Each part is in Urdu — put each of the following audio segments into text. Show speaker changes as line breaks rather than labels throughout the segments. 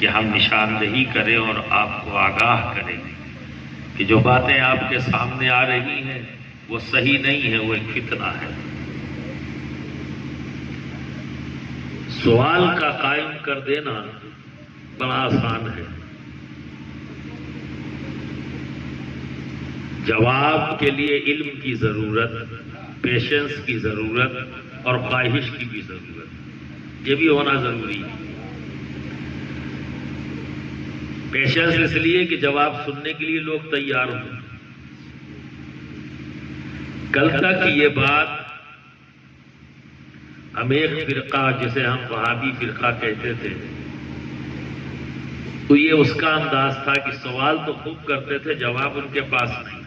کہ ہم نشاندہی کریں اور آپ کو آگاہ کریں کہ جو باتیں آپ کے سامنے آ رہی ہیں وہ صحیح نہیں ہے، وہ ایک فتنہ ہے۔ سوال کا قائم کر دینا بڑا آسان ہے، جواب کے لیے علم کی ضرورت، پیشنس کی ضرورت اور خواہش کی بھی ضرورت، یہ بھی ہونا ضروری ہے۔ پیشنس اس لیے کہ جواب سننے کے لیے لوگ تیار ہوں۔ کل تک یہ بات ہم ایک فرقہ جسے ہم وہابی فرقہ کہتے تھے، تو یہ اس کا انداز تھا کہ سوال تو خوب کرتے تھے، جواب ان کے پاس نہیں،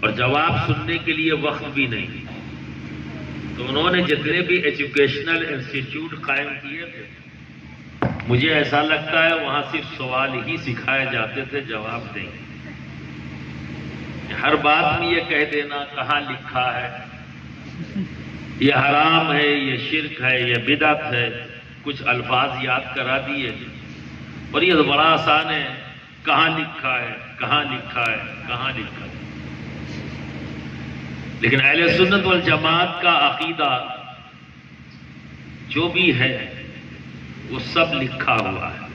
اور جواب سننے کے لیے وقت بھی نہیں۔ تو انہوں نے جتنے بھی ایجوکیشنل انسٹیٹیوٹ قائم کیے تھے، مجھے ایسا لگتا ہے وہاں صرف سوال ہی سکھائے جاتے تھے، جواب نہیں۔ ہر بات میں یہ کہہ دینا کہاں لکھا ہے، یہ حرام ہے، یہ شرک ہے، یہ بدعت ہے، کچھ الفاظ یاد کرا دیے، اور یہ بڑا آسان ہے، کہاں لکھا ہے، کہاں لکھا ہے، کہاں لکھا ہے۔ لیکن اہل سنت والجماعت کا عقیدہ جو بھی ہے وہ سب لکھا ہوا ہے۔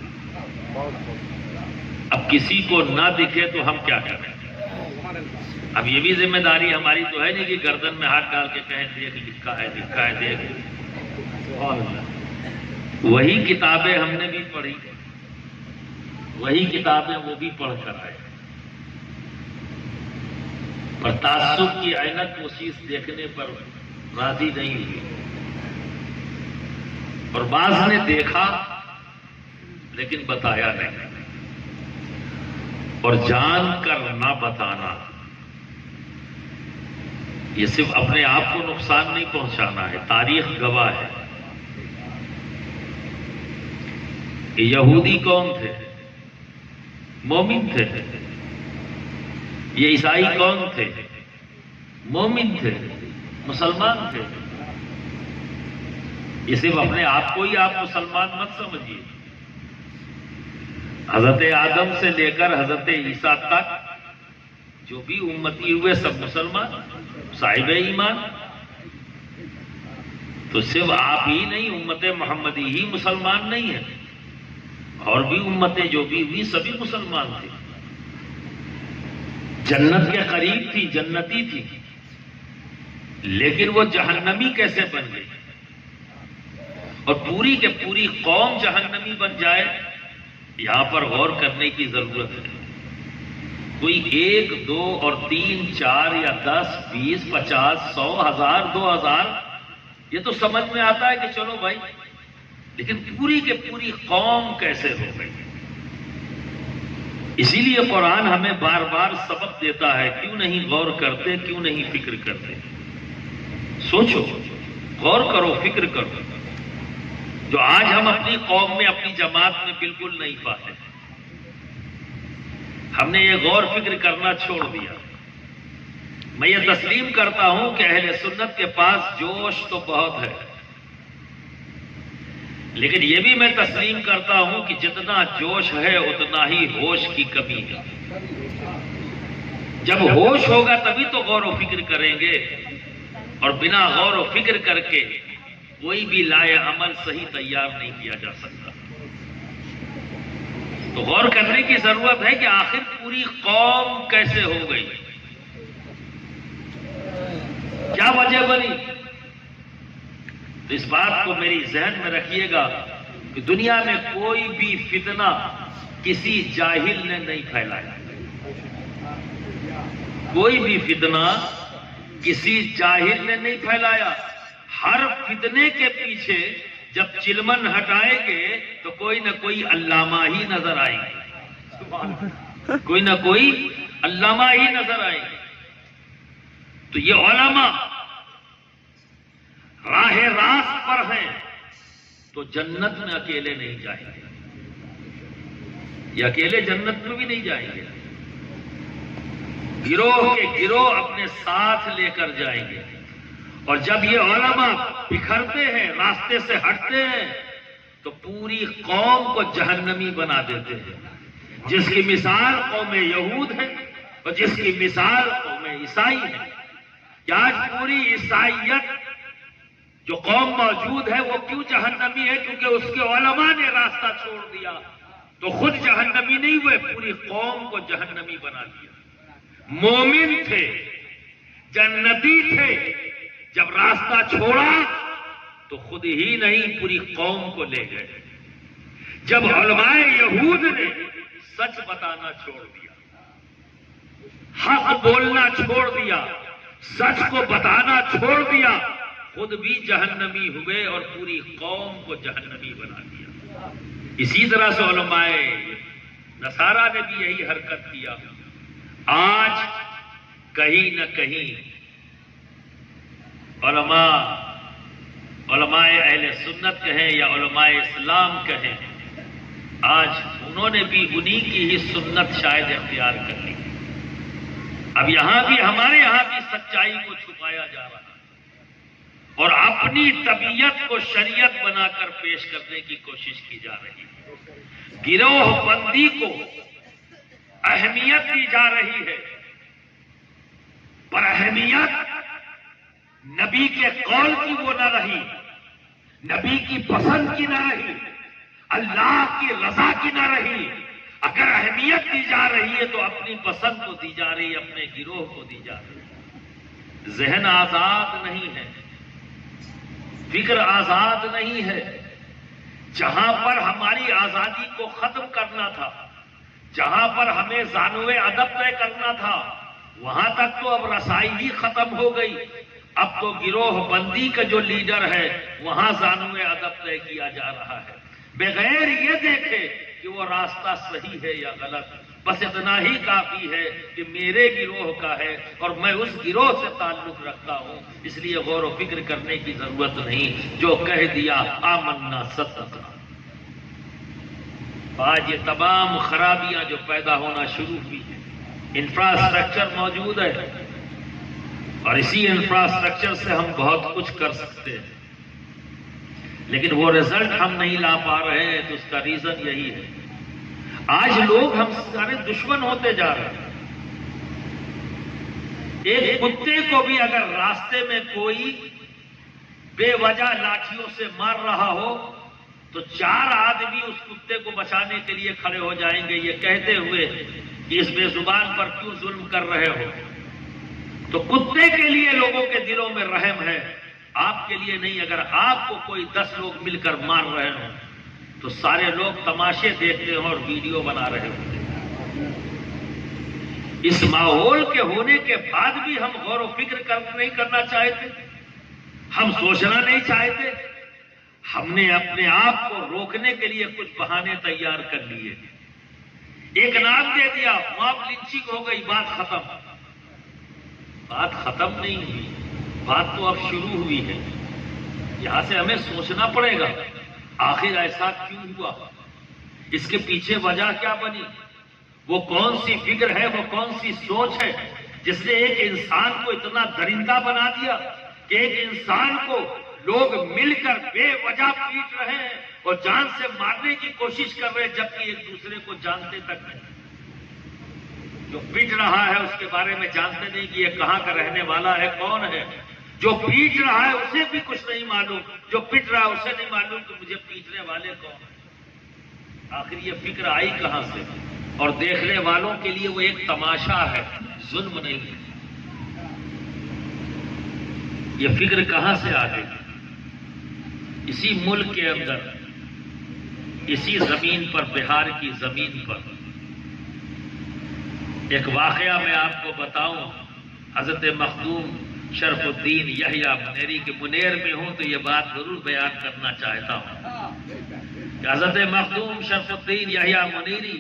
اب کسی کو نہ دکھے تو ہم کیا کریں؟ اب یہ بھی ذمہ داری ہماری تو ہے نہیں کہ گردن میں ہاتھ ڈال کے کہیں دیکھ لکھا ہے، لکھا ہے، دیکھ۔ وہی کتابیں ہم نے بھی پڑھی، وہی کتابیں وہ بھی پڑھ کر آئے، پر تعصب کی عینت وہ چیز دیکھنے پر راضی نہیں ہوئی، اور بعض نے دیکھا لیکن بتایا نہیں، اور جان کر نہ بتانا یہ صرف اپنے آپ کو نقصان نہیں پہنچانا ہے، تاریخ گواہ ہے۔ یہ یہودی کون تھے؟ مومن تھے۔ یہ عیسائی کون تھے؟ مومن تھے، مسلمان تھے۔ یہ صرف اپنے آپ کو ہی آپ مسلمان مت سمجھیے، حضرت آدم سے لے کر حضرت عیسیٰ تک جو بھی امتی ہوئے سب مسلمان، صاحب ایمان۔ تو صرف آپ ہی نہیں، امت محمدی ہی مسلمان نہیں ہے، اور بھی امتیں جو بھی ہوئی سبھی مسلمان تھے، جنت کے قریب تھی، جنتی تھی، لیکن وہ جہنمی کیسے بن گئی؟ اور پوری کے پوری قوم جہنمی بن جائے، یہاں پر غور کرنے کی ضرورت ہے۔ کوئی 1 2 اور 3 4 یا 10 20 50 100 1000 2000 یہ تو سمجھ میں آتا ہے کہ چلو بھائی، لیکن پوری کے پوری قوم کیسے ہو گئی؟ اسی لیے قرآن ہمیں بار بار سبق دیتا ہے، کیوں نہیں غور کرتے، کیوں نہیں فکر کرتے؟ سوچو، غور کرو، فکر کرو، جو آج ہم اپنی قوم میں، اپنی جماعت میں بالکل نہیں پاتے۔ ہم نے یہ غور فکر کرنا چھوڑ دیا۔ میں یہ تسلیم کرتا ہوں کہ اہل سنت کے پاس جوش تو بہت ہے، لیکن یہ بھی میں تسلیم کرتا ہوں کہ جتنا جوش ہے اتنا ہی ہوش کی کمی ہے۔ جب ہوش ہوگا تبھی تو غور و فکر کریں گے، اور بنا غور و فکر کر کے کوئی بھی لائے عمل صحیح تیار نہیں کیا جا سکتا۔ تو غور کرنے کی ضرورت ہے کہ آخر پوری قوم کیسے ہو گئی، کیا وجہ بنی؟ تو اس بات کو میری ذہن میں رکھیے گا کہ دنیا میں کوئی بھی فتنہ کسی جاہل نے نہیں پھیلایا، کوئی بھی فتنہ کسی جاہل نے نہیں پھیلایا۔ ہر فتنے کے پیچھے جب چلمن ہٹائیں گے تو کوئی نہ کوئی علامہ ہی نظر آئیں گے، کوئی نہ کوئی علامہ ہی نظر آئیں گے۔ تو یہ علماء راہ راست پر ہیں تو جنت میں اکیلے نہیں جائیں گے، یہ اکیلے جنت میں بھی نہیں جائیں گے، گروہ کے گروہ اپنے ساتھ لے کر جائیں گے۔ اور جب یہ علماء بکھرتے ہیں، راستے سے ہٹتے ہیں، تو پوری قوم کو جہنمی بنا دیتے ہیں، جس کی مثال قوم یہود ہے اور جس کی مثال قوم عیسائی ہے۔ کہ آج پوری عیسائیت جو قوم موجود ہے وہ کیوں جہنمی ہے؟ کیونکہ اس کے علماء نے راستہ چھوڑ دیا، تو خود جہنمی نہیں ہوئے، پوری قوم کو جہنمی بنا دیا۔ مومن تھے، جنتی تھے، جب راستہ چھوڑا تو خود ہی نہیں پوری قوم کو لے گئے۔ جب علماء یہود نے سچ بتانا چھوڑ دیا، حق بولنا چھوڑ دیا، سچ کو بتانا چھوڑ دیا، خود بھی جہنمی ہوئے اور پوری قوم کو جہنمی بنا دیا۔ اسی طرح سے علماء نصارہ نے بھی یہی حرکت کیا۔ آج کہیں نہ کہیں علماء اہل سنت کہیں یا علماء اسلام کہیں، آج انہوں نے بھی انہی کی ہی سنت شاید اختیار کر لی۔ اب یہاں بھی ہمارے یہاں بھی سچائی کو چھپایا جا رہا ہے اور اپنی طبیعت کو شریعت بنا کر پیش کرنے کی کوشش کی جا رہی ہے۔ گروہ بندی کو اہمیت دی جا رہی ہے، پر اہمیت نبی کے قول کی وہ نہ رہی، نبی کی پسند کی نہ رہی، اللہ کی رضا کی نہ رہی۔ اگر اہمیت دی جا رہی ہے تو اپنی پسند کو دی جا رہی ہے، اپنے گروہ کو دی جا رہی ہے۔ ذہن آزاد نہیں ہے، فکر آزاد نہیں ہے۔ جہاں پر ہماری آزادی کو ختم کرنا تھا، جہاں پر ہمیں زانوے ادب طے کرنا تھا، وہاں تک تو اب رسائی ہی ختم ہو گئی۔ اب تو گروہ بندی کا جو لیڈر ہے وہاں زانوے ادب طے کیا جا رہا ہے، بغیر یہ دیکھے کہ وہ راستہ صحیح ہے یا غلط۔ بس اتنا ہی کافی ہے کہ میرے گروہ کا ہے اور میں اس گروہ سے تعلق رکھتا ہوں، اس لیے غور و فکر کرنے کی ضرورت نہیں، جو کہہ دیا آمنا صدقنا۔ آج یہ تمام خرابیاں جو پیدا ہونا شروع ہوئی ہیں، انفراسٹرکچر موجود ہے اور اسی انفراسٹرکچر سے ہم بہت کچھ کر سکتے ہیں، لیکن وہ رزلٹ ہم نہیں لا پا رہے ہیں، تو اس کا ریزن یہی ہے۔ آج لوگ ہم سارے دشمن ہوتے جا رہے ہیں۔ ایک کتے کو بھی اگر راستے میں کوئی بے وجہ لاٹھیوں سے مار رہا ہو تو 4 آدمی اس کتے کو بچانے کے لیے کھڑے ہو جائیں گے، یہ کہتے ہوئے کہ اس بے زبان پر کیوں ظلم کر رہے ہو۔ تو کتے کے لیے لوگوں کے دلوں میں رحم ہے، آپ کے لیے نہیں۔ اگر آپ کو کوئی 10 لوگ مل کر مار رہے ہوں تو سارے لوگ تماشے دیکھتے ہوں اور ویڈیو بنا رہے ہوتے ہیں۔ اس ماحول کے ہونے کے بعد بھی ہم غور و فکر نہیں کرنا چاہتے، ہم سوچنا نہیں چاہتے۔ ہم نے اپنے آپ کو روکنے کے لیے کچھ بہانے تیار کر لیے، ایک نام دے دیا، موب لنچنگ ہو گئی، بات ختم۔ بات ختم نہیں ہوئی، بات تو اب شروع ہوئی ہے۔ یہاں سے ہمیں سوچنا پڑے گا، آخر ایسا کیوں ہوا، اس کے پیچھے وجہ کیا بنی، وہ کون سی فکر ہے، وہ کون سی سوچ ہے جس نے ایک انسان کو اتنا درندہ بنا دیا کہ ایک انسان کو لوگ مل کر بے وجہ پیٹ رہے ہیں اور جان سے مارنے کی کوشش کر رہے ہیں، جبکہ ایک دوسرے کو جانتے تک نہیں۔ جو پیٹ رہا ہے اس کے بارے میں جانتے نہیں کہ یہ کہاں کا رہنے والا ہے، کون ہے۔ جو پیٹ رہا ہے اسے بھی کچھ نہیں معلوم، جو پیٹ رہا ہے اسے نہیں معلوم کہ مجھے پیٹنے والے کون ہیں۔ آخر یہ فکر آئی کہاں سے؟ اور دیکھنے والوں کے لیے وہ ایک تماشا ہے، ظلم نہیں ہے۔ یہ فکر کہاں سے آ گئی؟ اسی ملک کے اندر، اسی زمین پر، بہار کی زمین پر ایک واقعہ میں آپ کو بتاؤں۔ حضرت مخدوم شرف الدین یحییٰ منیری کے منیر میں ہوں تو یہ بات ضرور بیان کرنا چاہتا ہوں کہ حضرت مخدوم شرف الدین یحییٰ منیری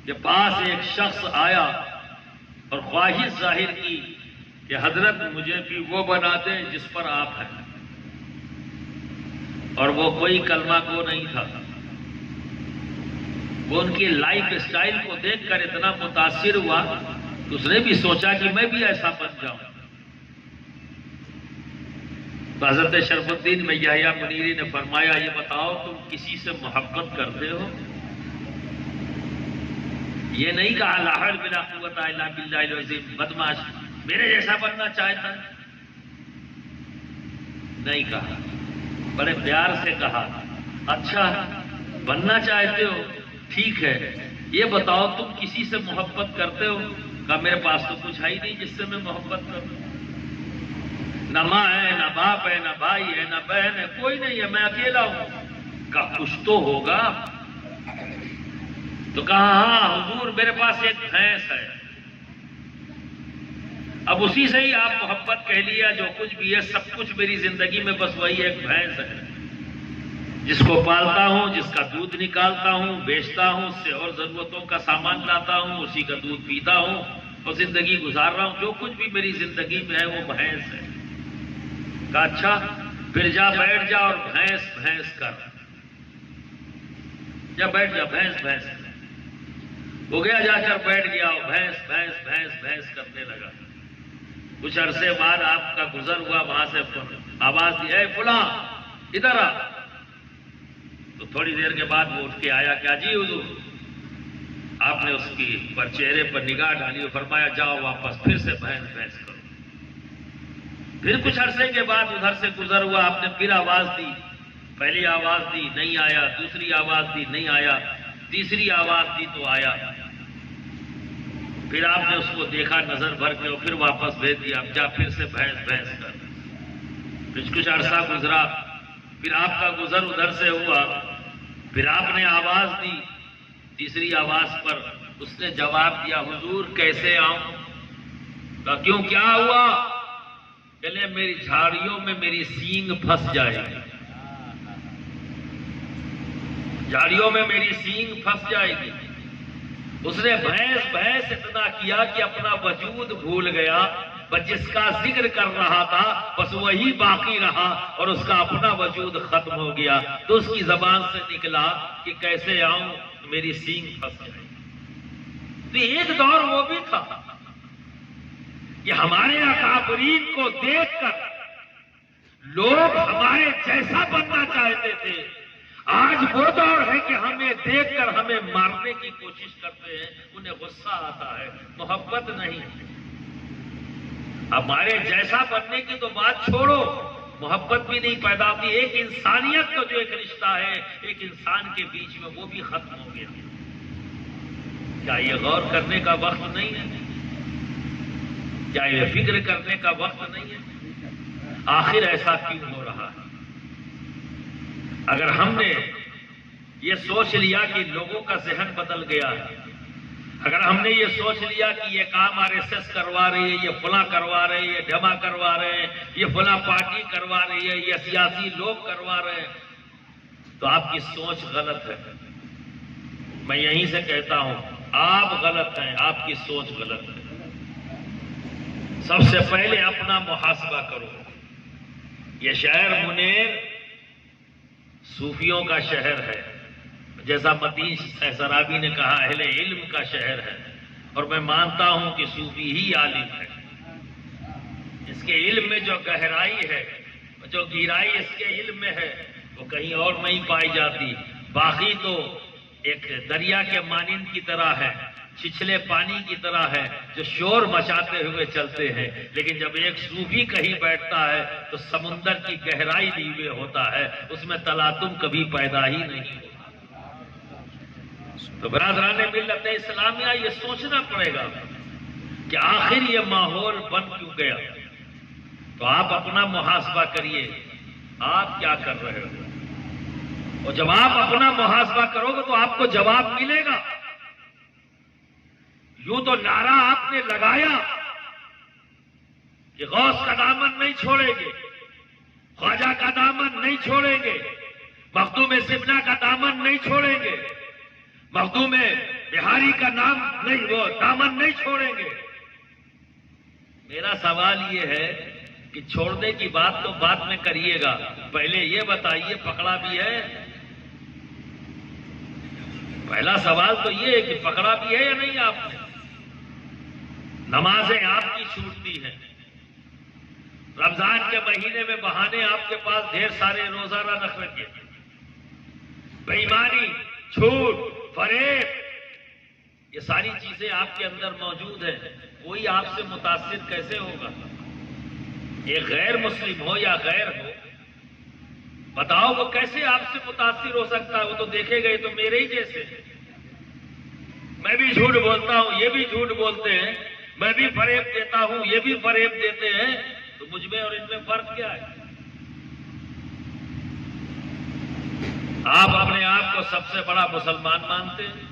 کے پاس ایک شخص آیا اور خواہش ظاہر کی کہ حضرت مجھے بھی وہ بنا دیں جس پر آپ ہیں، اور وہ کوئی کلمہ گو نہیں تھا۔ وہ ان کی لائف اسٹائل کو دیکھ کر اتنا متاثر ہوا کہ اس نے بھی سوچا کہ میں بھی ایسا بن جاؤں۔ تو حضرت شرف الدین میں یحییٰ منیری نے فرمایا یہ بتاؤ تم کسی سے محبت کرتے ہو؟ یہ نہیں کہا لا حول ولا قوت الا باللہ العظیم بدمعاش میرے جیسا بننا چاہتا ہے، نہیں کہا، بڑے پیار سے کہا اچھا بننا چاہتے ہو ٹھیک ہے، یہ بتاؤ تم کسی سے محبت کرتے ہو؟ کہا میرے پاس تو کچھ ہے ہی نہیں جس سے میں محبت کروں، نہ ماں ہے نہ باپ ہے نہ بھائی ہے نہ بہن ہے، کوئی نہیں ہے، میں اکیلا ہوں۔ کہا کچھ تو ہوگا؟ تو کہا ہاں حضور میرے پاس ایک بھینس ہے۔ اب اسی سے ہی آپ محبت کہہ لیا، جو کچھ بھی ہے سب کچھ میری زندگی میں بس وہی ایک بھینس ہے، جس کو پالتا ہوں، جس کا دودھ نکالتا ہوں، بیچتا ہوں، اس سے اور ضرورتوں کا سامان لاتا ہوں، اسی کا دودھ پیتا ہوں اور زندگی گزار رہا ہوں، جو کچھ بھی میری زندگی میں ہے وہ بھینس ہے۔ کہا اچھا پھر جا بیٹھ جا اور بھینس بھینس کر، جا بیٹھ جا بھینس بھینس کر۔ وہ گیا جا کر بیٹھ گیا اور بھینس بھینس بھینس بھینس کرنے لگا۔ کچھ عرصے بعد آپ کا گزر ہوا، وہاں سے آواز دی اے فلاں ادھر آ۔ تو تھوڑی دیر کے بعد وہ اٹھ کے آیا، کیا جی حضور؟ آپ نے اس کی پر چہرے پر نگاہ ڈالی اور فرمایا جاؤ واپس پھر سے بھینس بھینس کرو۔ پھر کچھ عرصے کے بعد ادھر سے گزر ہوا، آپ نے پھر آواز دی، پہلی آواز دی نہیں آیا، دوسری آواز دی نہیں آیا، تیسری آواز دی تو آیا۔ پھر آپ نے اس کو دیکھا نظر بھر کے اور پھر واپس بھیج دیا، اب جا پھر سے بھینس بھینس کر۔ پھر کچھ عرصہ گزرا، پھر آپ کا گزر ادھر سے ہوا، پھر آپ نے آواز دی، تیسری آواز پر اس نے جواب دیا حضور کیسے آؤں؟ کہا کیوں کیا ہوا؟ چلے میری جھاڑیوں میں میری سینگ پھنس جائے گی، جھاڑیوں میں میری سینگ پھنس جائے گی۔ اس نے بھینس بھینس اتنا کیا کہ اپنا وجود بھول گیا، بس جس کا ذکر کر رہا تھا بس وہی باقی رہا اور اس کا اپنا وجود ختم ہو گیا۔ تو اس کی زبان سے نکلا کہ کیسے آؤں میری سینگ پھنس جائے گی۔ تو ایک دور وہ بھی تھا کہ ہمارے اکابرین کو دیکھ کر لوگ ہمارے جیسا بننا چاہتے تھے۔ آج وہ دور ہے کہ ہمیں دیکھ کر ہمیں مارنے کی کوشش کرتے ہیں، انہیں غصہ آتا ہے، محبت نہیں۔ ہمارے جیسا بننے کی تو بات چھوڑو، محبت بھی نہیں پیدا ہوتی۔ ایک انسانیت کا جو ایک رشتہ ہے ایک انسان کے بیچ میں وہ بھی ختم ہو گیا۔ کیا یہ غور کرنے کا وقت نہیں ہے؟ کیا یہ فکر کرنے کا وقت نہیں ہے؟ آخر ایسا کیوں ہو رہا ہے؟ اگر ہم نے یہ سوچ لیا کہ لوگوں کا ذہن بدل گیا ہے، اگر ہم نے یہ سوچ لیا کہ یہ کام RSS کروا رہی ہے، یہ فلاں کروا رہے ہیں، یہ ڈھما کروا رہے ہیں، یہ فلاں پارٹی کروا رہی ہے، یہ سیاسی لوگ کروا رہے ہیں، تو آپ کی سوچ غلط ہے۔ میں یہیں سے کہتا ہوں آپ غلط ہیں، آپ کی سوچ غلط ہے۔ سب سے پہلے اپنا محاسبہ کرو۔ یہ شہر منیر صوفیوں کا شہر ہے، جیسا متین سرابی نے کہا اہل علم کا شہر ہے، اور میں مانتا ہوں کہ صوفی ہی عالم ہے۔ اس کے علم میں جو گہرائی ہے، جو گہرائی اس کے علم میں ہے وہ کہیں اور نہیں پائی جاتی۔ باقی تو ایک دریا کے مانند کی طرح ہے، چھچھلے پانی کی طرح ہے جو شور مچاتے ہوئے چلتے ہیں، لیکن جب ایک صوفی کہیں بیٹھتا ہے تو سمندر کی گہرائی لی ہوئے ہوتا ہے، اس میں تلاطم کبھی پیدا ہی نہیں ہوتا۔ تو برادران ملت اسلامیہ یہ سوچنا پڑے گا کہ آخر یہ ماحول بن کیوں گیا۔ تو آپ اپنا محاسبہ کریے، آپ کیا کر رہے ہو، اور جب آپ اپنا محاسبہ کرو گے تو آپ کو جواب ملے گا۔ یوں تو نعرہ آپ نے لگایا کہ غوث کا دامن نہیں چھوڑیں گے، خواجہ کا دامن نہیں چھوڑیں گے، مخدوم سبلا کا دامن نہیں چھوڑیں گے، مخدوم بہاری کا نام نہیں، وہ دامن نہیں چھوڑیں گے۔ میرا سوال یہ ہے کہ چھوڑنے کی بات تو بعد میں کریے گا، پہلے یہ بتائیے پکڑا بھی ہے؟ پہلا سوال تو یہ ہے کہ پکڑا بھی ہے یا نہیں آپ نے؟ نمازیں آپ کی چھوٹتی ہیں، رمضان کے مہینے میں بہانے آپ کے پاس ڈھیر سارے روزانہ نخرے کے، بےایمانی، جھوٹ، فریب، یہ ساری چیزیں آپ کے اندر موجود ہیں۔ کوئی آپ سے متاثر کیسے ہوگا؟ یہ غیر مسلم ہو یا غیر ہو، بتاؤ وہ کیسے آپ سے متاثر ہو سکتا ہے؟ وہ تو دیکھے گئے تو میرے ہی جیسے۔ میں بھی جھوٹ بولتا ہوں، یہ بھی جھوٹ بولتے ہیں، میں بھی فریب دیتا ہوں، یہ بھی فریب دیتے ہیں، تو مجھ میں اور ان میں فرق کیا ہے؟ آپ اپنے آپ کو سب سے بڑا مسلمان مانتے ہیں؟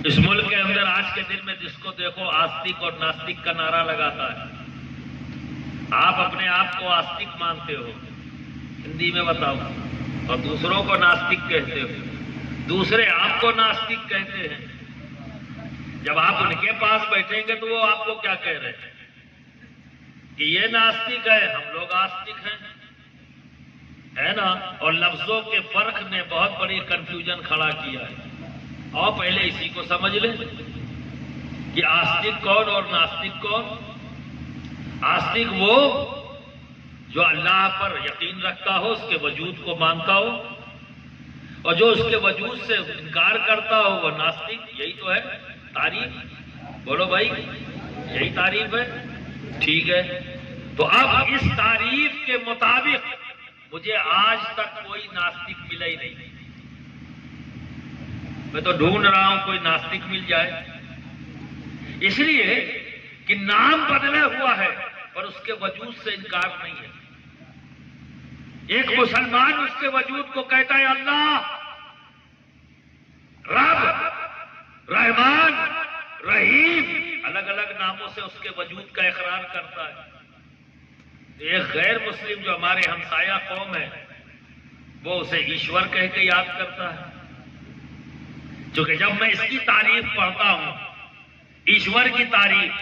اس ملک کے اندر آج کے دن میں جس کو دیکھو آستک اور ناستک کا نعرہ لگاتا ہے۔ آپ اپنے آپ کو آستک مانتے ہو، ہندی میں بتاؤ، اور دوسروں کو ناستک کہتے ہو، دوسرے آپ کو ناستک کہتے ہیں۔ جب آپ ان کے پاس بیٹھیں گے تو وہ آپ کو کیا کہہ رہے ہیں کہ یہ ناستک ہے، ہم لوگ آستک ہیں، ہے نا؟ اور لفظوں کے فرق نے بہت بڑی کنفیوژن کھڑا کیا ہے۔ اور پہلے اسی کو سمجھ لیں کہ آستک کون اور ناستک کون۔ آستک وہ جو اللہ پر یقین رکھتا ہو، اس کے وجود کو مانتا ہو، اور جو اس کے وجود سے انکار کرتا ہو وہ ناستک۔ یہی تو ہے تعریف، بولو بھائی، یہی تعریف ہے؟ ٹھیک ہے، تو اب اس تعریف کے مطابق مجھے آج تک کوئی ناستک ملا ہی نہیں۔ میں تو ڈھونڈ رہا ہوں کوئی ناستک مل جائے، اس لیے کہ نام بدلا ہوا ہے اور اس کے وجود سے انکار نہیں ہے۔ ایک مسلمان اس کے وجود کو کہتا ہے اللہ، رب، رحمان، رحیم، الگ الگ ناموں سے اس کے وجود کا اقرار کرتا ہے۔ ایک غیر مسلم جو ہمارے ہمسایہ قوم ہے وہ اسے ایشور کہہ کے یاد کرتا ہے، کیونکہ جب میں اس کی تعریف پڑھتا ہوں، ایشور کی تعریف،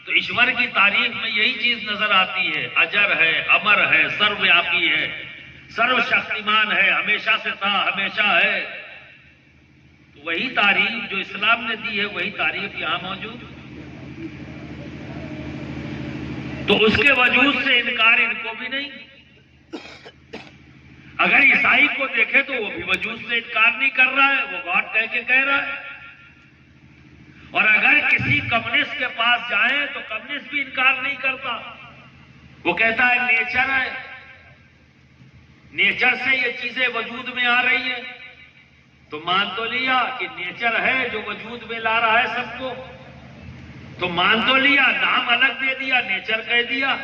تو ایشور کی تعریف میں یہی چیز نظر آتی ہے، اجر ہے، امر ہے، سرویاپی ہے، سرو شکتیمان ہے، ہمیشہ سے تھا، ہمیشہ ہے۔ تو وہی تعریف جو اسلام نے دی ہے وہی تعریف یہاں موجود۔ تو اس کے وجود سے انکار ان کو بھی نہیں۔ اگر عیسائی کو دیکھے تو وہ بھی وجود سے انکار نہیں کر رہا ہے، وہ گاڈ کہہ کے کہہ رہا ہے۔ اور اگر کسی کمیونسٹ کے پاس جائیں تو کمیونسٹ بھی انکار نہیں کرتا، وہ کہتا ہے نیچر ہے، نیچر سے یہ چیزیں وجود میں آ رہی ہیں۔ تو مان تو لیا کہ نیچر ہے جو وجود میں لا رہا ہے سب کو، تو مان تو لیا، نام الگ دے دیا، نیچر کہہ دیا۔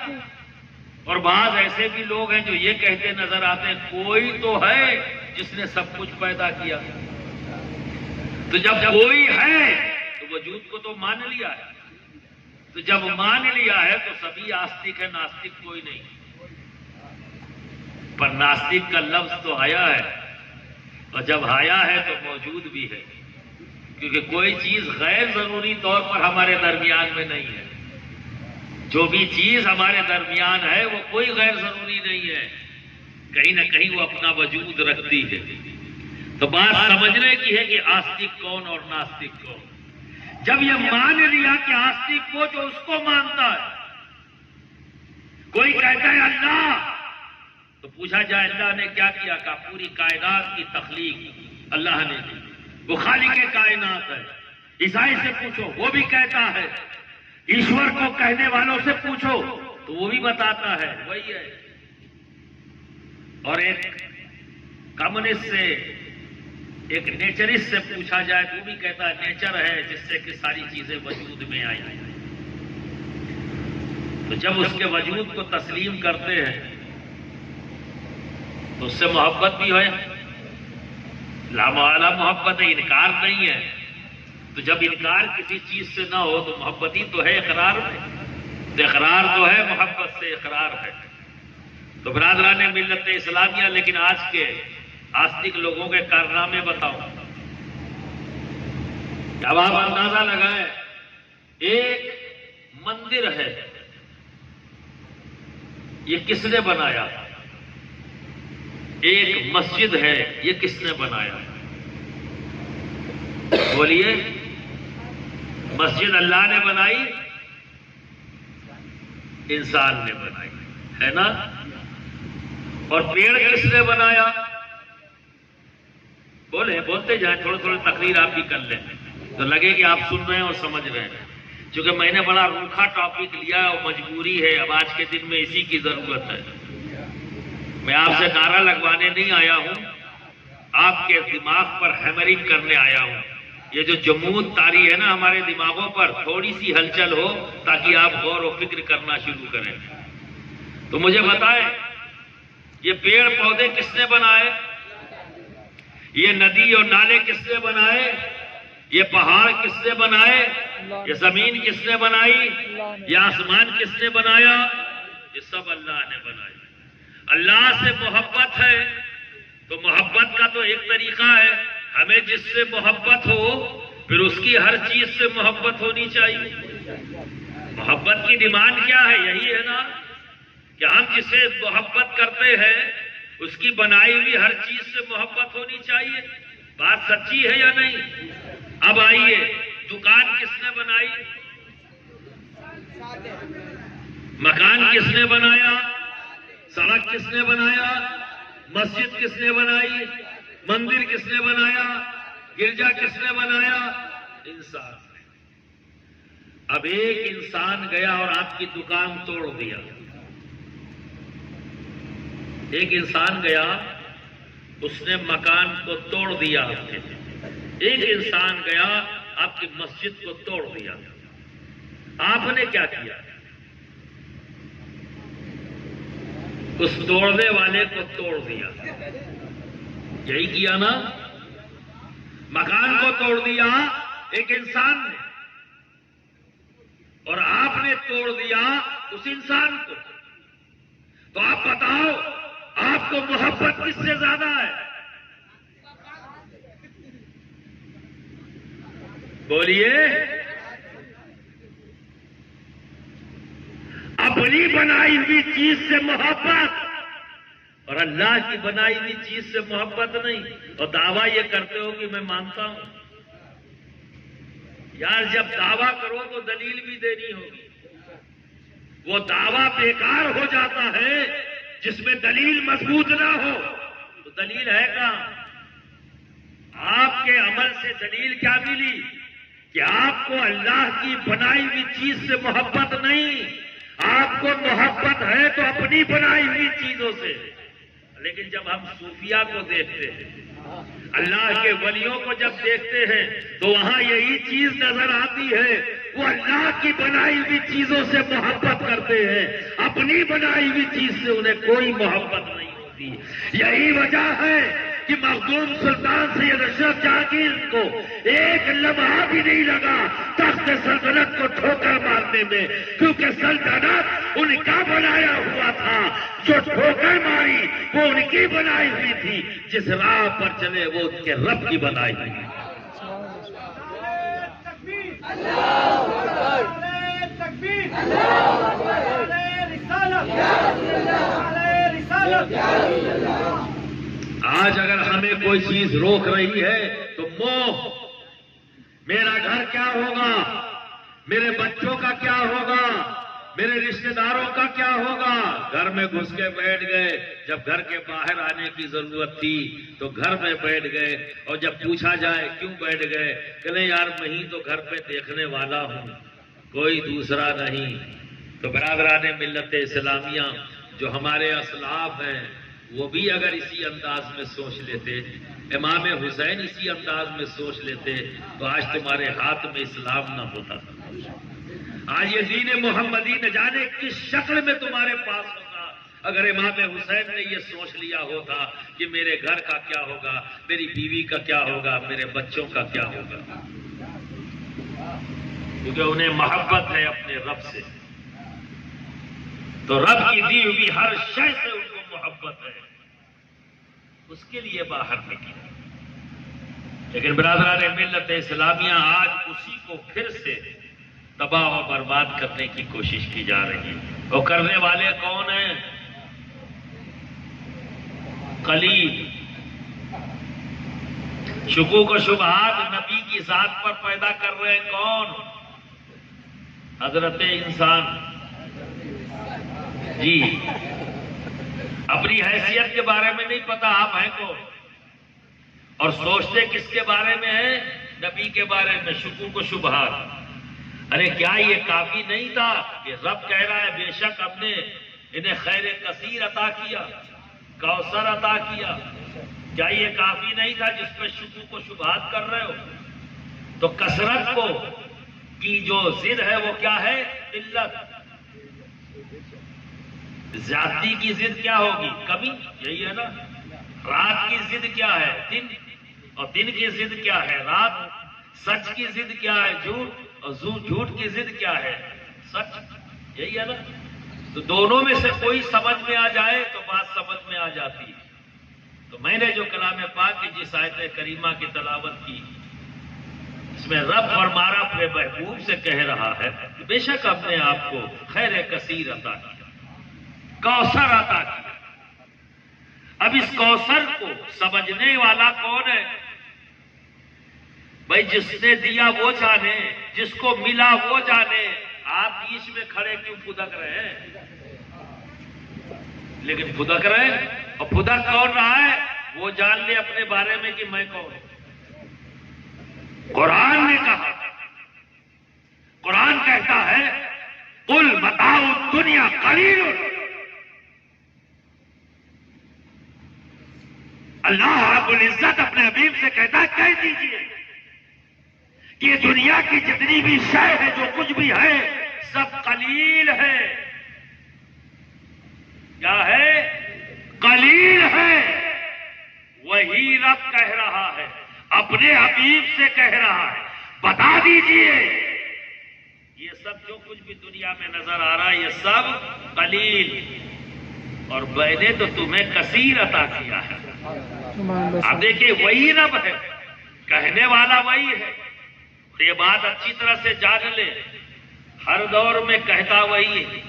اور بعض ایسے بھی لوگ ہیں جو یہ کہتے نظر آتے ہیں کوئی تو ہے جس نے سب کچھ پیدا کیا۔ تو جب کوئی ہے تو وجود کو تو مان لیا ہے، تو جب مان لیا ہے تو سبھی آستک ہے، ناستک کوئی نہیں۔ پر ناستک کا لفظ تو حیا ہے، اور جب حیا ہے تو موجود بھی ہے، کیونکہ کوئی چیز غیر ضروری طور پر ہمارے درمیان میں نہیں ہے۔ جو بھی چیز ہمارے درمیان ہے وہ کوئی غیر ضروری نہیں ہے، کہیں نہ کہیں وہ اپنا وجود رکھتی ہے۔ تو بات سمجھنے کی ہے کہ آستک کون اور ناستک کون۔ جب یہ مان لیا کہ آستک وہ جو اس کو مانتا ہے، کوئی کہتا ہے اللہ، تو پوچھا جائے اللہ نے کیا کیا؟ کہا پوری کائنات کی تخلیق اللہ نے کی، وہ خالق کائنات ہے۔ عیسائی سے پوچھو وہ بھی کہتا ہے، ایشور کو کہنے والوں سے پوچھو تو وہ بھی بتاتا ہے وہی ہے۔ اور ایک کمیونسٹ سے، ایک نیچرسٹ سے پوچھا جائے تو وہ بھی کہتا ہے نیچر ہے جس سے کہ ساری چیزیں وجود میں آئی۔ تو جب اس کے وجود کو تسلیم کرتے ہیں تو اس سے محبت بھی ہے، لامعالی محبت ہے، انکار نہیں ہے۔ تو جب انکار کسی چیز سے نہ ہو تو محبت ہی تو ہے اقرار میں، تو اقرار تو ہے، محبت سے اقرار ہے۔ تو برادران ملت اسلامیہ، لیکن آج کے آستک لوگوں کے کارنامے بتاؤ۔ اب آپ اندازہ لگائیں، ایک مندر ہے، یہ کس نے بنایا؟ ایک مسجد ہے، یہ کس نے بنایا؟ بولیے، مسجد اللہ نے بنائی انسان نے بنائی ہے نا؟ اور پیڑ کس نے بنایا؟ بولتے جائیں، تھوڑے تھوڑے تقریر آپ بھی کر لیں تو لگے کہ آپ سن رہے ہیں اور سمجھ رہے ہیں، چونکہ میں نے بڑا روکھا ٹاپک لیا اور مجبوری ہے، اب آج کے دن میں اسی کی ضرورت ہے۔ میں آپ سے نعرہ لگوانے نہیں آیا ہوں، آپ کے دماغ پر ہیمرنگ کرنے آیا ہوں۔ یہ جو جمود طاری ہے نا ہمارے دماغوں پر، تھوڑی سی ہلچل ہو تاکہ آپ غور و فکر کرنا شروع کریں۔ تو مجھے بتائیں، یہ پیڑ پودے کس نے بنائے؟ یہ ندی اور نالے کس نے بنائے؟ یہ پہاڑ کس نے بنائے؟ یہ زمین کس نے بنائی؟ یہ آسمان کس نے بنایا؟ یہ سب اللہ نے بنایا۔ اللہ سے محبت ہے تو محبت کا تو ایک طریقہ ہے، ہمیں جس سے محبت ہو پھر اس کی ہر چیز سے محبت ہونی چاہیے۔ محبت کی ڈیمانڈ کیا ہے؟ یہی ہے نا کہ ہم جسے محبت کرتے ہیں اس کی بنائی ہوئی ہر چیز سے محبت ہونی چاہیے۔ بات سچی ہے یا نہیں؟ اب آئیے، دکان کس نے بنائی؟ مکان کس نے بنایا؟ سڑک کس نے بنایا؟ مسجد کس نے بنائی؟ مندر کس نے بنایا؟ گرجا کس نے بنایا؟ انسان نے۔ اب ایک انسان گیا اور آپ کی دکان توڑ دیا۔ ایک انسان گیا، اس نے مکان کو توڑ دیا آپ کے۔ ایک انسان گیا، آپ کی مسجد کو توڑ دیا۔ آپ نے کیا کیا؟ اس توڑنے والے کو توڑ دیا۔ یہی کیا نا؟ مکان کو توڑ دیا ایک انسان نے، اور آپ نے توڑ دیا اس انسان کو۔ تو آپ بتاؤ، آپ کو محبت کس سے زیادہ ہے؟ بولیے۔ اپنی بنائی ہوئی چیز سے محبت اور اللہ کی بنائی ہوئی چیز سے محبت نہیں، اور دعویٰ یہ کرتے ہو کہ میں مانتا ہوں۔ یار جب دعویٰ کرو تو دلیل بھی دینی ہوگی۔ وہ دعویٰ بیکار ہو جاتا ہے جس میں دلیل مضبوط نہ ہو۔ تو دلیل ہے کہاں؟ آپ کے عمل سے دلیل کیا ملی؟ کہ آپ کو اللہ کی بنائی ہوئی چیز سے محبت نہیں، آپ کو محبت ہے تو اپنی بنائی ہوئی چیزوں سے۔ لیکن جب ہم صوفیاء کو دیکھتے ہیں، اللہ کے ولیوں کو جب دیکھتے ہیں تو وہاں یہی چیز نظر آتی ہے، وہ اللہ کی بنائی ہوئی چیزوں سے محبت کرتے ہیں، اپنی بنائی ہوئی چیز سے انہیں کوئی محبت نہیں ہوتی۔ یہی وجہ ہے کہ مخدوم سلطان سید اشرف جہانگیر کو ایک لمحہ بھی نہیں لگا تخت سلطنت کو ٹھوکر مارنے میں، کیونکہ سلطنت ان کا بنایا ہوا تھا۔ جو ٹھوکر ماری وہ ان کی بنائی ہوئی تھی، جس راہ پر چلے وہ ان کے رب کی بنائی ہوئی تھی۔ آج اگر ہمیں کوئی چیز روک رہی ہے تو موہ، میرا گھر کیا ہوگا، میرے بچوں کا کیا ہوگا، میرے رشتہ داروں کا کیا ہوگا۔ گھر میں گھس کے بیٹھ گئے، جب گھر کے باہر آنے کی ضرورت تھی تو گھر میں بیٹھ گئے، اور جب پوچھا جائے کیوں بیٹھ گئے، کہنے یار میں ہی تو گھر پہ دیکھنے والا ہوں، کوئی دوسرا نہیں۔ تو برادران ملت اسلامیہ جو ہمارے اسلاف ہیں وہ بھی اگر اسی انداز میں سوچ لیتے، امام حسین اسی انداز میں سوچ لیتے تو آج تمہارے ہاتھ میں اسلام نہ ہوتا تھا۔ آج یہ دین محمدی نہ جانے کس شکل میں تمہارے پاس ہوتا اگر امام حسین نے یہ سوچ لیا ہوتا کہ میرے گھر کا کیا ہوگا، میری بیوی کا کیا ہوگا، میرے بچوں کا کیا ہوگا، کیونکہ انہیں محبت ہے اپنے رب سے، تو رب کی دی ہوئی ہر شے سے ان کو محبت ہے، اس کے لیے باہر نکلی۔ لیکن برادران ملت اسلامیہ آج اسی کو پھر سے تباہ و برباد کرنے کی کوشش کی جا رہی ہے۔ اور کرنے والے کون ہیں؟ قلیل شکوک و شبہات نبی کی ذات پر پیدا کر رہے ہیں کون؟ حضرت انسان جی اپنی حیثیت کے بارے میں نہیں پتا آپ ہیں کون، اور سوچتے کس کے بارے میں ہیں؟ نبی کے بارے میں، شکوک و شبہات۔ ارے کیا یہ کافی نہیں تھا کہ رب کہہ رہا ہے بے شک ہم نے انہیں خیر کثیر عطا کیا، کوثر عطا کیا؟ کیا یہ کافی نہیں تھا جس پہ شکوک و شبہات کر رہے ہو؟ تو کثرت کو کی جو ضد ہے وہ کیا ہے؟ قلت۔ زیادتی کی ضد کیا ہوگی؟ کمی، یہی ہے نا۔ رات کی ضد کیا ہے؟ دن، اور دن کی ضد کیا ہے؟ رات۔ سچ کی ضد کیا ہے؟ جھوٹ، اور جھوٹ کی ضد کیا ہے؟ سچ، یہی ہے نا۔ تو دونوں میں سے کوئی سمجھ میں آ جائے تو بات سمجھ میں آ جاتی ہے۔ تو میں نے جو کلام پاک کی جس آیت کریمہ کی تلاوت کی، اس میں رب فرمارا اپنے محبوب سے کہہ رہا ہے کہ بے شک ہم نے آپ کو خیر کثیر عطا کیا، کوثر عطا کیا۔ اب اس کوثر کو سمجھنے والا کون ہے؟ بھائی جس نے دیا وہ جانے، جس کو ملا وہ جانے۔ آپ بیچ میں کھڑے کیوں پھدک رہے ہیں؟ لیکن پھدک رہے ہیں، اور پھدک کون رہا ہے؟ وہ جان لے اپنے بارے میں کہ میں کون۔ قرآن نے کہا، قرآن کہتا ہے قل متاع الدنیا قلیل۔ اللہ رب العزت اپنے حبیب سے کہتا ہے کہہ دیجئے کہ یہ دنیا کی جتنی بھی شے ہے، جو کچھ بھی ہے، سب قلیل ہے۔ کیا ہے؟ قلیل ہے۔ وہی رب کہہ رہا ہے، اپنے حبیب سے کہہ رہا ہے بتا دیجئے یہ سب جو کچھ بھی دنیا میں نظر آ رہا ہے یہ سب قلیل، اور میں نے تو تمہیں کثیر عطا کیا ہے۔ اب دیکھیں وہی رب ہے، کہنے والا وہی ہے۔ تو یہ بات اچھی طرح سے جان لے، ہر دور میں کہتا وہی ہے۔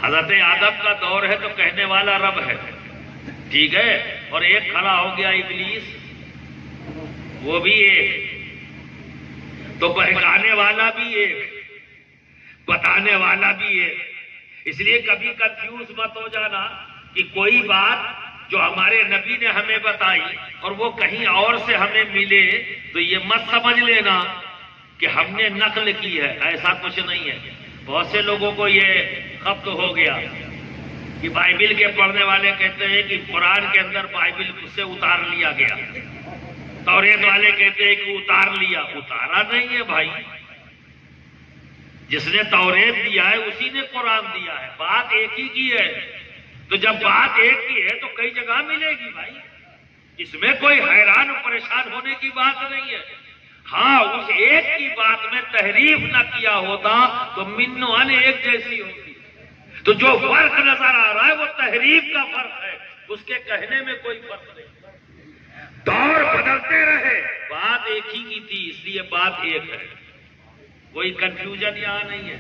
حضرت آدم کا دور ہے تو کہنے والا رب ہے، ٹھیک ہے، اور ایک کھڑا ہو گیا ابلیس، وہ بھی ایک، تو بہکانے والا بھی ایک، بتانے والا بھی ایک۔ اس لیے کبھی کنفیوز مت ہو جانا کہ کوئی بات جو ہمارے نبی نے ہمیں بتائی اور وہ کہیں اور سے ہمیں ملے تو یہ مت سمجھ لینا کہ ہم نے نقل کی ہے، ایسا کچھ نہیں ہے۔ بہت سے لوگوں کو یہ خبط ہو گیا کہ بائبل کے پڑھنے والے کہتے ہیں کہ قرآن کے اندر بائبل سے اتار لیا گیا، توریت والے کہتے ہیں کہ اتار لیا۔ اتارا نہیں ہے بھائی، جس نے توریت دیا ہے اسی نے قرآن دیا ہے، بات ایک ہی کی ہے۔ تو جب بات ایک کی ہے تو کئی جگہ ملے گی بھائی، اس میں کوئی حیران و پریشان ہونے کی بات نہیں ہے۔ ہاں اس ایک کی بات میں تحریف نہ کیا ہوتا تو من و عن ایک جیسی ہوتی۔ تو جو فرق نظر آ رہا ہے وہ تحریف کا فرق ہے، اس کے کہنے میں کوئی فرق نہیں۔ دور بدلتے رہے، بات ایک ہی کی تھی، اس لیے بات ایک ہے، کوئی کنفیوژن یہاں نہیں ہے۔